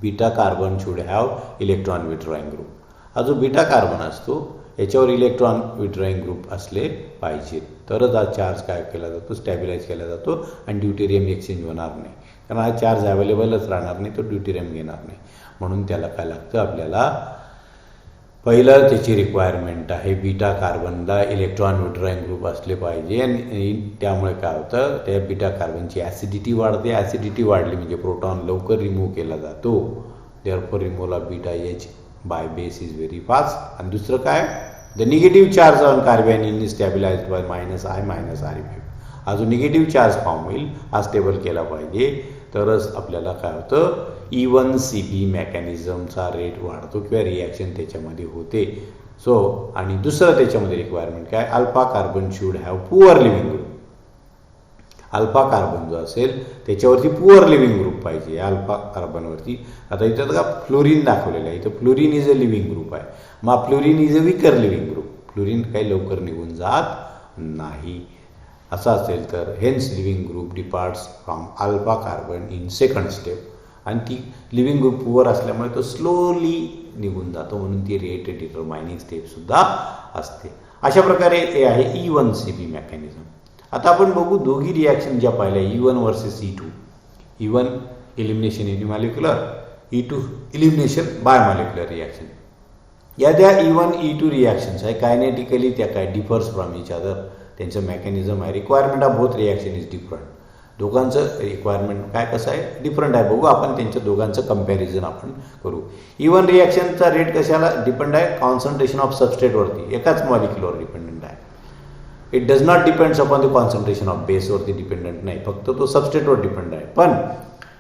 Beta carbon should have electron withdrawing group. हा जो बीटा कार्बन असतो याच्यावर इलेक्ट्रॉन विथड्रॉइंग ग्रुप असले पाहिजेत, तरच हा चार्ज काय केला जातो, स्टॅबिलाइज केला जातो आणि ड्यूटेरियम एक्सचेंज होणार नाही. कारण हा चार्ज अवेलेबलच राहणार नाही, तो ड्यूटेरियम घेणार नाही. म्हणून त्याला काय लागतं, आपल्याला पहिलं त्याची रिक्वायरमेंट आहे बीटा कार्बनला इलेक्ट्रॉन विथड्रॉइंग ग्रुप असले पाहिजे. आणि त्यामुळे काय होतं, त्या बीटा कार्बनची ॲसिडिटी वाढते. ॲसिडिटी वाढली म्हणजे प्रोटॉन लवकर रिमूव्ह केला जातो. Therefore removal of beta H by base is very fast. आणि दुसरं काय, the negative charge on carbanion is stabilized by -I-Re5. हा जो निगेटिव्ह चार्ज फॉर्म होईल हा स्टेबल केला पाहिजे, तरच आपल्याला काय होतं, E1CB मेकॅनिझमचा रेट वाढतो किंवा रिॲक्शन त्याच्यामध्ये होते. सो आणि दुसरं त्याच्यामध्ये रिक्वायरमेंट काय, alpha carbon should have poor leaving group. Alpha carbon जो असेल त्याच्यावरती पुअर लिव्हिंग ग्रुप पाहिजे. अल्फा कार्बनवरती आता इथं का फ्लोरीन दाखवलेलं आहे, इथं fluorine is a leaving group आहे. मग fluorine is a weaker leaving group. Fluorine काही लवकर निघून जात नाही. असं असेल तर hence leaving group departs from alpha carbon in second step. आणि ती लिव्हिंग ग्रुप पुअर असल्यामुळे तो स्लोली निघून जातो, म्हणून ती रेट डिटरमायनिंग स्टेपसुद्धा असते. अशा प्रकारे हे आहे E1CB मेकॅनिझम. आता आपण बघू दोघी रिॲक्शन ज्या पाहिल्या, E1 versus E2. E1 elimination unimolecular, E2 elimination biomolecular reaction. या त्या E1 E2 रिॲक्शन्स आहे कायनेटिकली त्या काय डिफर्स फ्रॉम इच अदर. त्यांचं मेकॅनिझम आहे. Requirement of both reaction is different. दोघांचं रिक्वायरमेंट काय कसं आहे, डिफरंट आहे. बघू आपण त्यांच्या दोघांचं कंपॅरिझन आपण करू. E1 रिॲक्शनचा रेट कशाला डिपेंड आहे, कॉन्सन्ट्रेशन ऑफ सबस्ट्रेटवरती, एकाच मॉलिक्युलर डिपेंडंट आहे. It does not depends upon the concentration of बेसवरती डिपेंडंट नाही, फक्त तो सबस्ट्रेटवर डिपेंड आहे. पण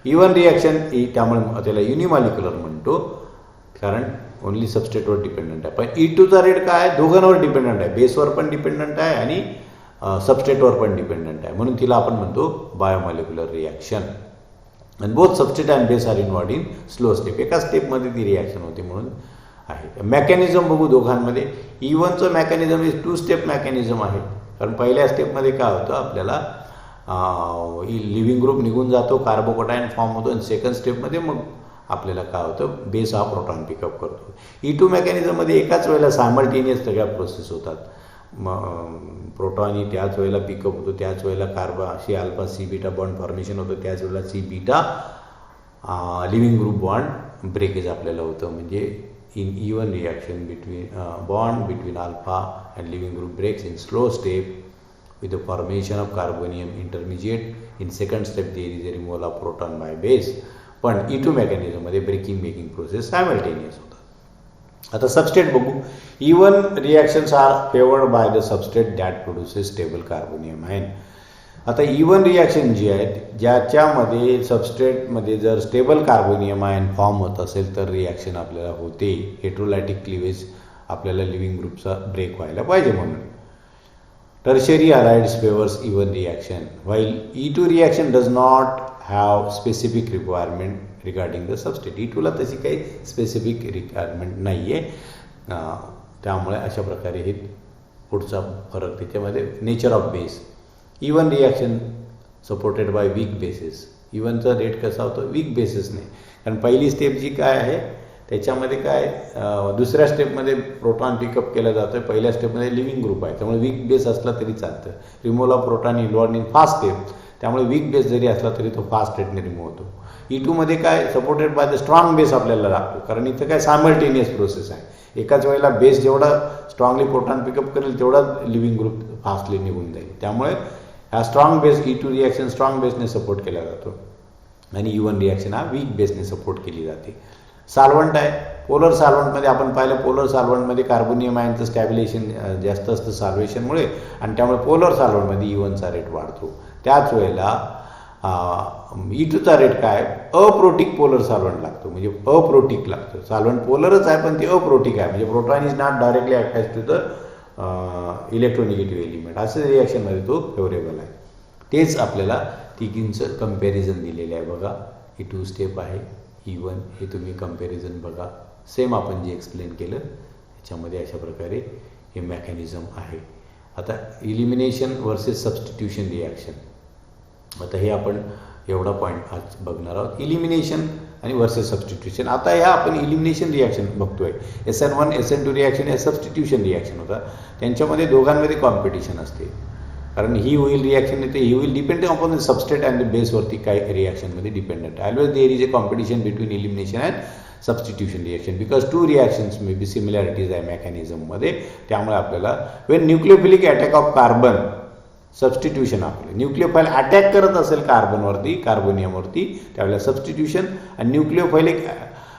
E1 रिॲक्शन त्यामुळे त्याला युनिमॉलिक्युलर म्हणतो, कारण ओनली सबस्ट्रेटवर डिपेंडंट आहे. पण E2चा रेट काय आहे, दोघांवर डिपेंडंट आहे, बेसवर पण डिपेंडंट आहे आणि सबस्ट्रेटवर पण डिपेंडंट आहे. म्हणून तिला आपण म्हणतो बायोमॉलिक्युलर रिॲक्शन. आणि both substrate and base are involved in slow step. एका स्टेपमध्ये ती रिॲक्शन होते म्हणून आहे. मेकॅनिझम बघू दोघांमध्ये. E1चं मेकॅनिझम इज 2 स्टेप मेकॅनिझम आहे. कारण पहिल्या स्टेपमध्ये काय होतं, आपल्याला लिव्हिंग ग्रुप निघून जातो, कार्बोकटायन फॉर्म होतो. आणि सेकंड स्टेपमध्ये मग आपल्याला काय होतं, बेस हा प्रोटॉन पिकअप करतो. E2 मेकॅनिझममध्ये एकाच वेळेला सायमल्टेनियस सगळ्या प्रोसेस होतात. प्रोटॉनही त्याच वेळेला पिकअप होतो, त्याच वेळेला कार्बनशी alpha C beta bond formation होतं, त्याच वेळेला C beta leaving group bond breakage आपल्याला होतं. म्हणजे in E1 reaction bond between alpha and leaving group breaks in slow step with the formation of carbonium intermediate. In second step there is a removal of proton by base. पण E2 मेकॅनिझममध्ये breaking making process simultaneous होतात. आता substrate बघू. E1 reactions are favoured by the substrate that produces stable carbonium ion. आता E1 reaction जी आहेत ज्याच्यामध्ये सबस्ट्रेटमध्ये जर stable carbonium ion form होत असेल तर रिॲक्शन आपल्याला होते. हेट्रोलायटिक क्लिवेज आपल्याला लिव्हिंग ग्रुपचा ब्रेक व्हायला पाहिजे म्हणून. Tertiary halides favors E1 reaction, while E2 reaction does not have specific requirement regarding the substrate. E2 ला तशी काही स्पेसिफिक रिक्वायरमेंट नाही आहे. त्यामुळे अशा प्रकारे हे पुढचा फरक त्याच्यामध्ये. Nature of base. E1 reaction supported by weak basis. E1चा रेट कसा होतो, वीक बेसिसने. कारण पहिली स्टेप जी काय आहे त्याच्यामध्ये काय, दुसऱ्या स्टेपमध्ये प्रोटॉन पिकअप केलं जातं, पहिल्या स्टेपमध्ये लिव्हिंग ग्रुप आहे, त्यामुळे वीक बेस असला तरी चालतं. Removal of proton involved in fast step, त्यामुळे वीक बेस जरी असला तरी तो फास्ट रेटने रिमूव्ह होतो. E2मध्ये काय, supported by the strong base आपल्याला लागतो, कारण इथं काय सायमल्टेनियस प्रोसेस आहे. एकाच वेळेला बेस जेवढा स्ट्रॉंगली प्रोटॉन पिकअप करेल तेवढा लिव्हिंग ग्रुप फास्टली निघून जाईल. त्यामुळे हा strong base E2 reaction strong बेसने सपोर्ट केला जातो आणि E1 रिॲक्शन हा वीक बेसने सपोर्ट केली जाते. सॉल्व्हंट आहे. पोलर सॉल्व्हंटमध्ये आपण पाहिलं, पोलर सॉल्व्हंटमध्ये कार्बोनियम आयनचं स्टॅबिलेशन जास्त असतं सॉल्व्हेशनमुळे आणि त्यामुळे पोलर सॉल्व्हंटमध्ये E1चा रेट वाढतो. त्याच वेळेला E2चा रेट काय, अप्रोटिक पोलर सॉल्व्हंट लागतो, म्हणजे अप्रोटिक लागतो. सॉल्व्हंट पोलरच आहे पण ते अप्रोटिक आहे, म्हणजे proton is not directly attach to the electronegative element. असं रिॲक्शनमध्ये तो फेवरेबल आहे. तेच आपल्याला तिघींचं कंपॅरिझन दिलेलं आहे बघा. E2 स्टेप आहे, E1 हे तुम्ही कंपॅरिझन बघा. सेम आपण जे एक्सप्लेन केलं त्याच्यामध्ये अशा प्रकारे हे मेकॅनिझम आहे. आता इलिमिनेशन वर्सेस सबस्टिट्यूशन रिॲक्शन, आता हे आपण एवढा पॉईंट आज बघणार आहोत, इलिमिनेशन आणि वर्सेस सबस्टिट्यूशन. आता ह्या आपण इलिमिनेशन रिॲक्शन बघतोय. SN1 SN2 रिॲक्शन हे सबस्टिट्यूशन रिॲक्शन होता. त्यांच्यामध्ये दोघांमध्ये कॉम्पिटिशन असते, कारण ही होईल रिॲक्शन येते, ही होईल depending upon the substrate and the बेसवरती काय रिॲक्शनमध्ये डिपेंडंट आहे. Always there is a competition between elimination and substitution reaction because two reactions may be similarities आहे मेकॅनिझममध्ये. त्यामुळे आपल्याला when nucleophilic attack of carbon substitution, आपलं न्यूक्लियोफाईल अटॅक करत असेल कार्बनवरती, कार्बोनियमवरती, त्यावेळेला सबस्टिट्यूशन. आणि न्यूक्लियोफाईलिक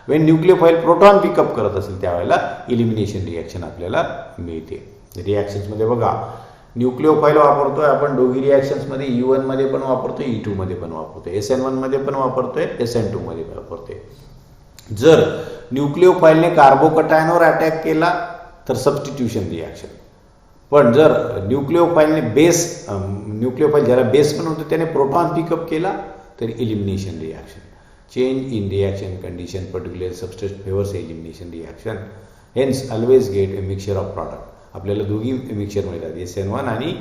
वेन न्यूक्लियोफाईल प्रोटॉन पिकअप करत असेल त्यावेळेला इलिमिनेशन रिॲक्शन आपल्याला मिळते. रिॲक्शन्समध्ये बघा, न्यूक्लियोफाईल वापरतोय आपण दोघी रिॲक्शन्समध्ये, E1 मध्ये पण वापरतोय, E2 मध्ये पण वापरतोय, SN1 मध्ये पण वापरतोय, SN2 मध्ये वापरतोय. जर न्यूक्लियोफाईलने कार्बोकटायनवर अटॅक केला तर सबस्टिट्यूशन रिॲक्शन. पण जर न्यूक्लियोफाईलने न्यूक्लियोफाईल ज्याला बेस पण होतं त्याने प्रोटॉन पिकअप केला तर elimination reaction. Change in reaction condition particular substrate favours elimination reaction. Hence always get a mixture of product. आपल्याला दोघी मिक्सचर मिळतात, SN1 आणि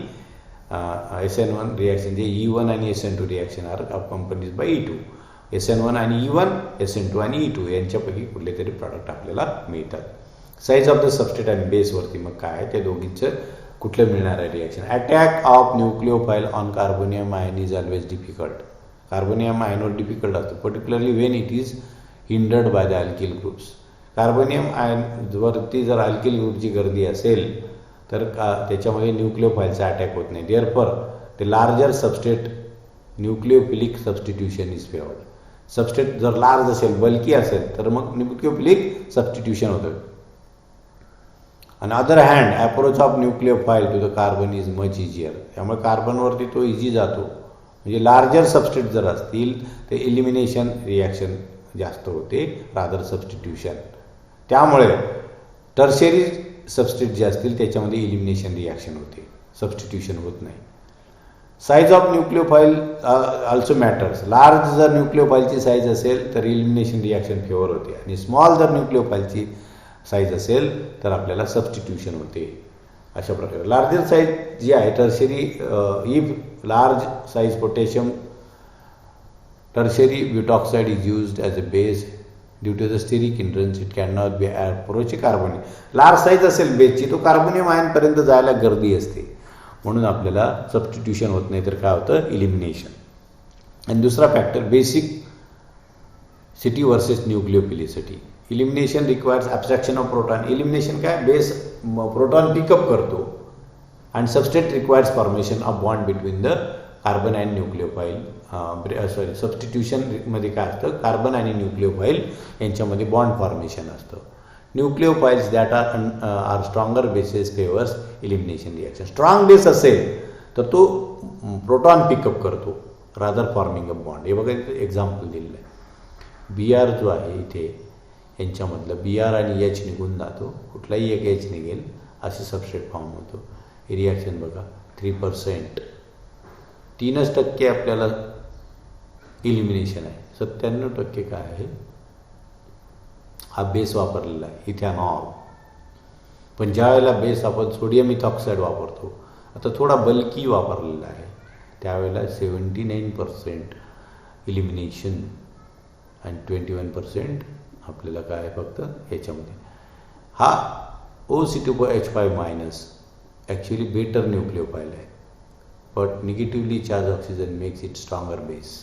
SN1 रिॲक्शन, जे E1 आणि SN2 reaction R companies by E2. SN1 आणि E1, SN2 आणि E2 यांच्यापैकी कुठले तरी प्रॉडक्ट आपल्याला मिळतात. साईज ऑफ द सबस्ट्रेट आणि बेसवरती मग काय आहे, त्या दोघींचं कुठलं मिळणार आहे reaction. Attack of nucleophile on carbonium ion is always difficult. Carbonium आयनवर डिफिकल्ट असतं, particularly when it is hindered by the alkyl groups. Carbonium आयनवरती जर अल्किल ग्रुपची गर्दी असेल तर त्याच्यामध्ये न्यूक्लियोफाईलचा अटॅक होत नाही. Therefore the larger substrate nucleophilic substitution is favoured. Substrate जर लार्ज असेल, बल्की असेल, तर मग न्यूक्लियोफिलिक सबस्टिट्यूशन होतं. On other hand approach of nucleophile to the carbon is much easier. त्यामुळे कार्बनवरती तो इझी जातो. म्हणजे लार्जर सबस्ट्रेट जर असतील तर इलिमिनेशन रिॲक्शन जास्त होते रादर सबस्टिट्यूशन. त्यामुळे टर्शरी सबस्ट्रेट जे असतील त्याच्यामध्ये इलिमिनेशन रिॲक्शन होते, सबस्टिट्यूशन होत नाही. Size of nucleophile also matters. Large जर न्यूक्लियोफाईलची साईज असेल तर इलिमिनेशन रिॲक्शन फेवर होते, आणि स्मॉल जर न्यूक्लियोफाईलची साईज असेल तर आपल्याला सबस्टिट्यूशन होते. अशा प्रकारे लार्जर साईज जी आहे tertiary, if large size potassium tertiary butoxide is used as a base due to the steric hindrance it can not be approach carbonium. Large size असेल बेसची तो कार्बोनियम आयनपर्यंत जायला गर्दी असते, म्हणून आपल्याला सबस्टिट्यूशन होत नाही, तर काय होतं, इलिमिनेशन. आणि दुसरा factor basicity versus nucleophilicity. Elimination requires abstraction of proton. Elimination काय, बेस प्रोटॉन पिकअप करतो, आणि substrate requires formation of bond between the carbon and nucleophile. सबस्टिट्यूशनमध्ये काय असतं, कार्बन आणि न्यूक्लियोफाईल यांच्यामध्ये बॉन्ड फॉर्मेशन असतं. Nucleophiles that are stronger bases favours elimination reaction. Strong base असेल तर तो प्रोटॉन पिकअप करतो रादर फॉर्मिंग अ बॉन्ड. हे बघा एक्झाम्पल दिलेलं आहे. BR जो आहे इथे यांच्यामधलं BR आणि H निघून जातो, कुठलाही एक H निघेल, असे सबस्ट्रेट फॉर्म होतो. हे रिॲक्शन बघा, 3%, 3% आपल्याला इलिमिनेशन आहे. 97% काय आहे, हा बेस वापरलेला आहे इथेनॉल. पण ज्या वेळेला बेस आपण सोडियम इथॉक्साईड वापरतो, आता थोडा बल्की वापरलेला आहे, त्यावेळेला 79% इलिमिनेशन आणि 21% आपल्याला काय फक्त ह्याच्यामध्ये. हा OC2H5- ॲक्च्युली बेटर न्यूक्लियोफाईल आहे, but negatively charge oxygen makes it stronger base.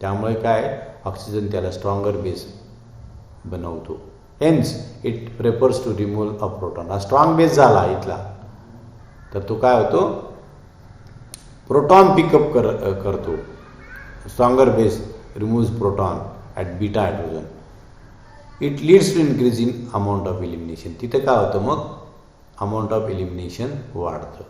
त्यामुळे काय, ऑक्सिजन त्याला स्ट्रॉंगर बेस बनवतो. Hence it prefers to remove a proton. हा स्ट्रॉंग बेस झाला इथला, तर तो काय होतो, प्रोटॉन पिकअप करतो. Stronger base remove proton at beta hydrogen. It leads to increase in amount of elimination. तिथे काय होतं, मग अमाऊंट ऑफ इलिमिनेशन वाढतं.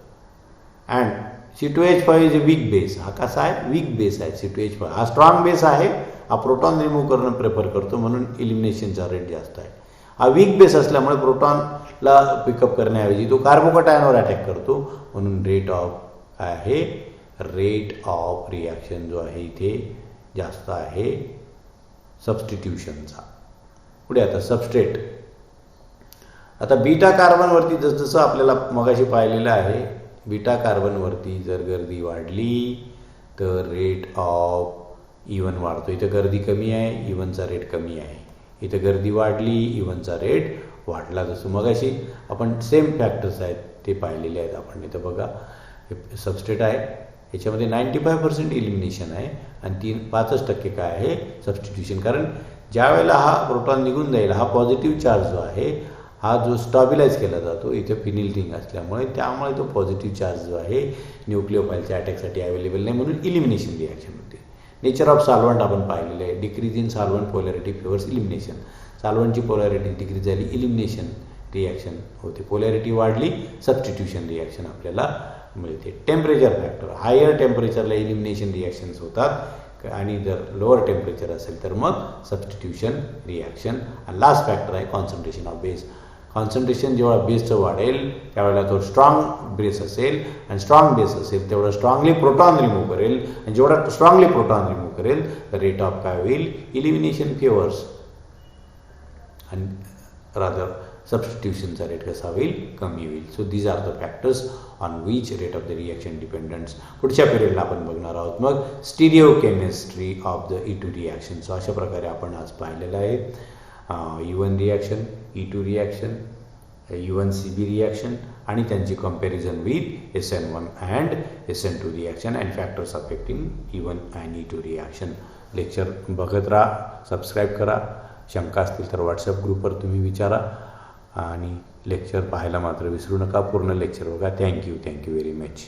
And C2H5 is a weak base. हा कसा आहे, वीक बेस आहे C2H5. हा स्ट्रॉंग बेस आहे, हा प्रोटॉन रिमूव्ह करणं प्रेफर करतो, म्हणून इलिमिनेशनचा रेट जास्त आहे. हा वीक बेस असल्यामुळे प्रोटॉनला पिकअप करण्याऐवजी तो कार्बोकटायनवर अटॅक करतो, म्हणून रेट ऑफ काय आहे, रेट ऑफ रिॲक्शन जो आहे इथे जास्त आहे सबस्टिट्यूशनचा. पुढे आता सबस्ट्रेट. आता बीटा कार्बनवरती जसजसं आपल्याला मगाशी पाहिलेलं आहे, बीटा कार्बनवरती जर गर्दी वाढली तर रेट ऑफ इवन वाढतो. इथं गर्दी कमी आहे, इवनचा रेट कमी आहे. इथं गर्दी वाढली, इवनचा रेट वाढला. जसं मगाशी आपण सेम फॅक्टर्स आहेत ते पाहिलेले आहेत आपण. इथं बघा हे सबस्ट्रेट आहे, याच्यामध्ये 95% इलिमिनेशन आहे आणि 5% काय आहे सबस्टिट्यूशन. कारण ज्या वेळेला हा प्रोटॉन निघून जाईल, हा पॉझिटिव्ह चार्ज जो आहे हा जो स्टॅबिलाइज केला जातो इथे फिनिल रिंग असल्यामुळे, त्यामुळे तो पॉझिटिव्ह चार्ज जो आहे न्यूक्लिओफाईलच्या अटॅकसाठी अवेलेबल नाही, म्हणून इलिमिनेशन रिॲक्शन होते. नेचर ऑफ सॉल्व्हंट आपण पाहिलेलं आहे. Decrease in solvent polarity favours elimination. सॉल्व्हंटची पोलॅरिटी डिक्रीज झाली, इलिमिनेशन रिॲक्शन होते. पोलॅरिटी वाढली, सबस्टिट्यूशन रिॲक्शन आपल्याला मिळते. Temperature factor. हायर टेम्परेचरला इलिमिनेशन रिॲक्शन्स होतात आणि जर लोअर टेम्परेचर असेल तर मग सबस्टिट्यूशन रिॲक्शन. आणि लास्ट फॅक्टर आहे कॉन्सन्ट्रेशन ऑफ बेस. कॉन्सन्ट्रेशन जेव्हा बेसचं वाढेल त्यावेळेला तो स्ट्रॉंग बेस असेल आणि स्ट्रॉंग बेस असेल तेवढं स्ट्रॉंगली प्रोटॉन रिमूव्ह करेल आणि जेवढा स्ट्रॉंगली प्रोटॉन रिमूव्ह करेल तर रेट ऑफ काय होईल, इलिमिनेशन फेवर्स आणि रादर सबस्टिट्यूशनचा रेट कसा होईल, कमी होईल. So these are the factors on which rate of the reaction dependence. पुढच्या पिरियडला आपण बघणार आहोत मग stereochemistry of the E2 reaction. So अशा प्रकारे आपण आज पाहिलेलं आहे E1 reaction, E2 reaction, E1CB reaction आणि त्यांची comparison with SN1 and SN2 reaction and factors affecting E1 and E2 reaction. Lecture बघत राहा, सबस्क्राईब करा. शंका असतील तर व्हॉट्सअप ग्रुपवर तुम्ही विचारा आणि लेक्चर पाहायला मात्र विसरू नका. पूर्ण लेक्चर बघा. Thank you very much.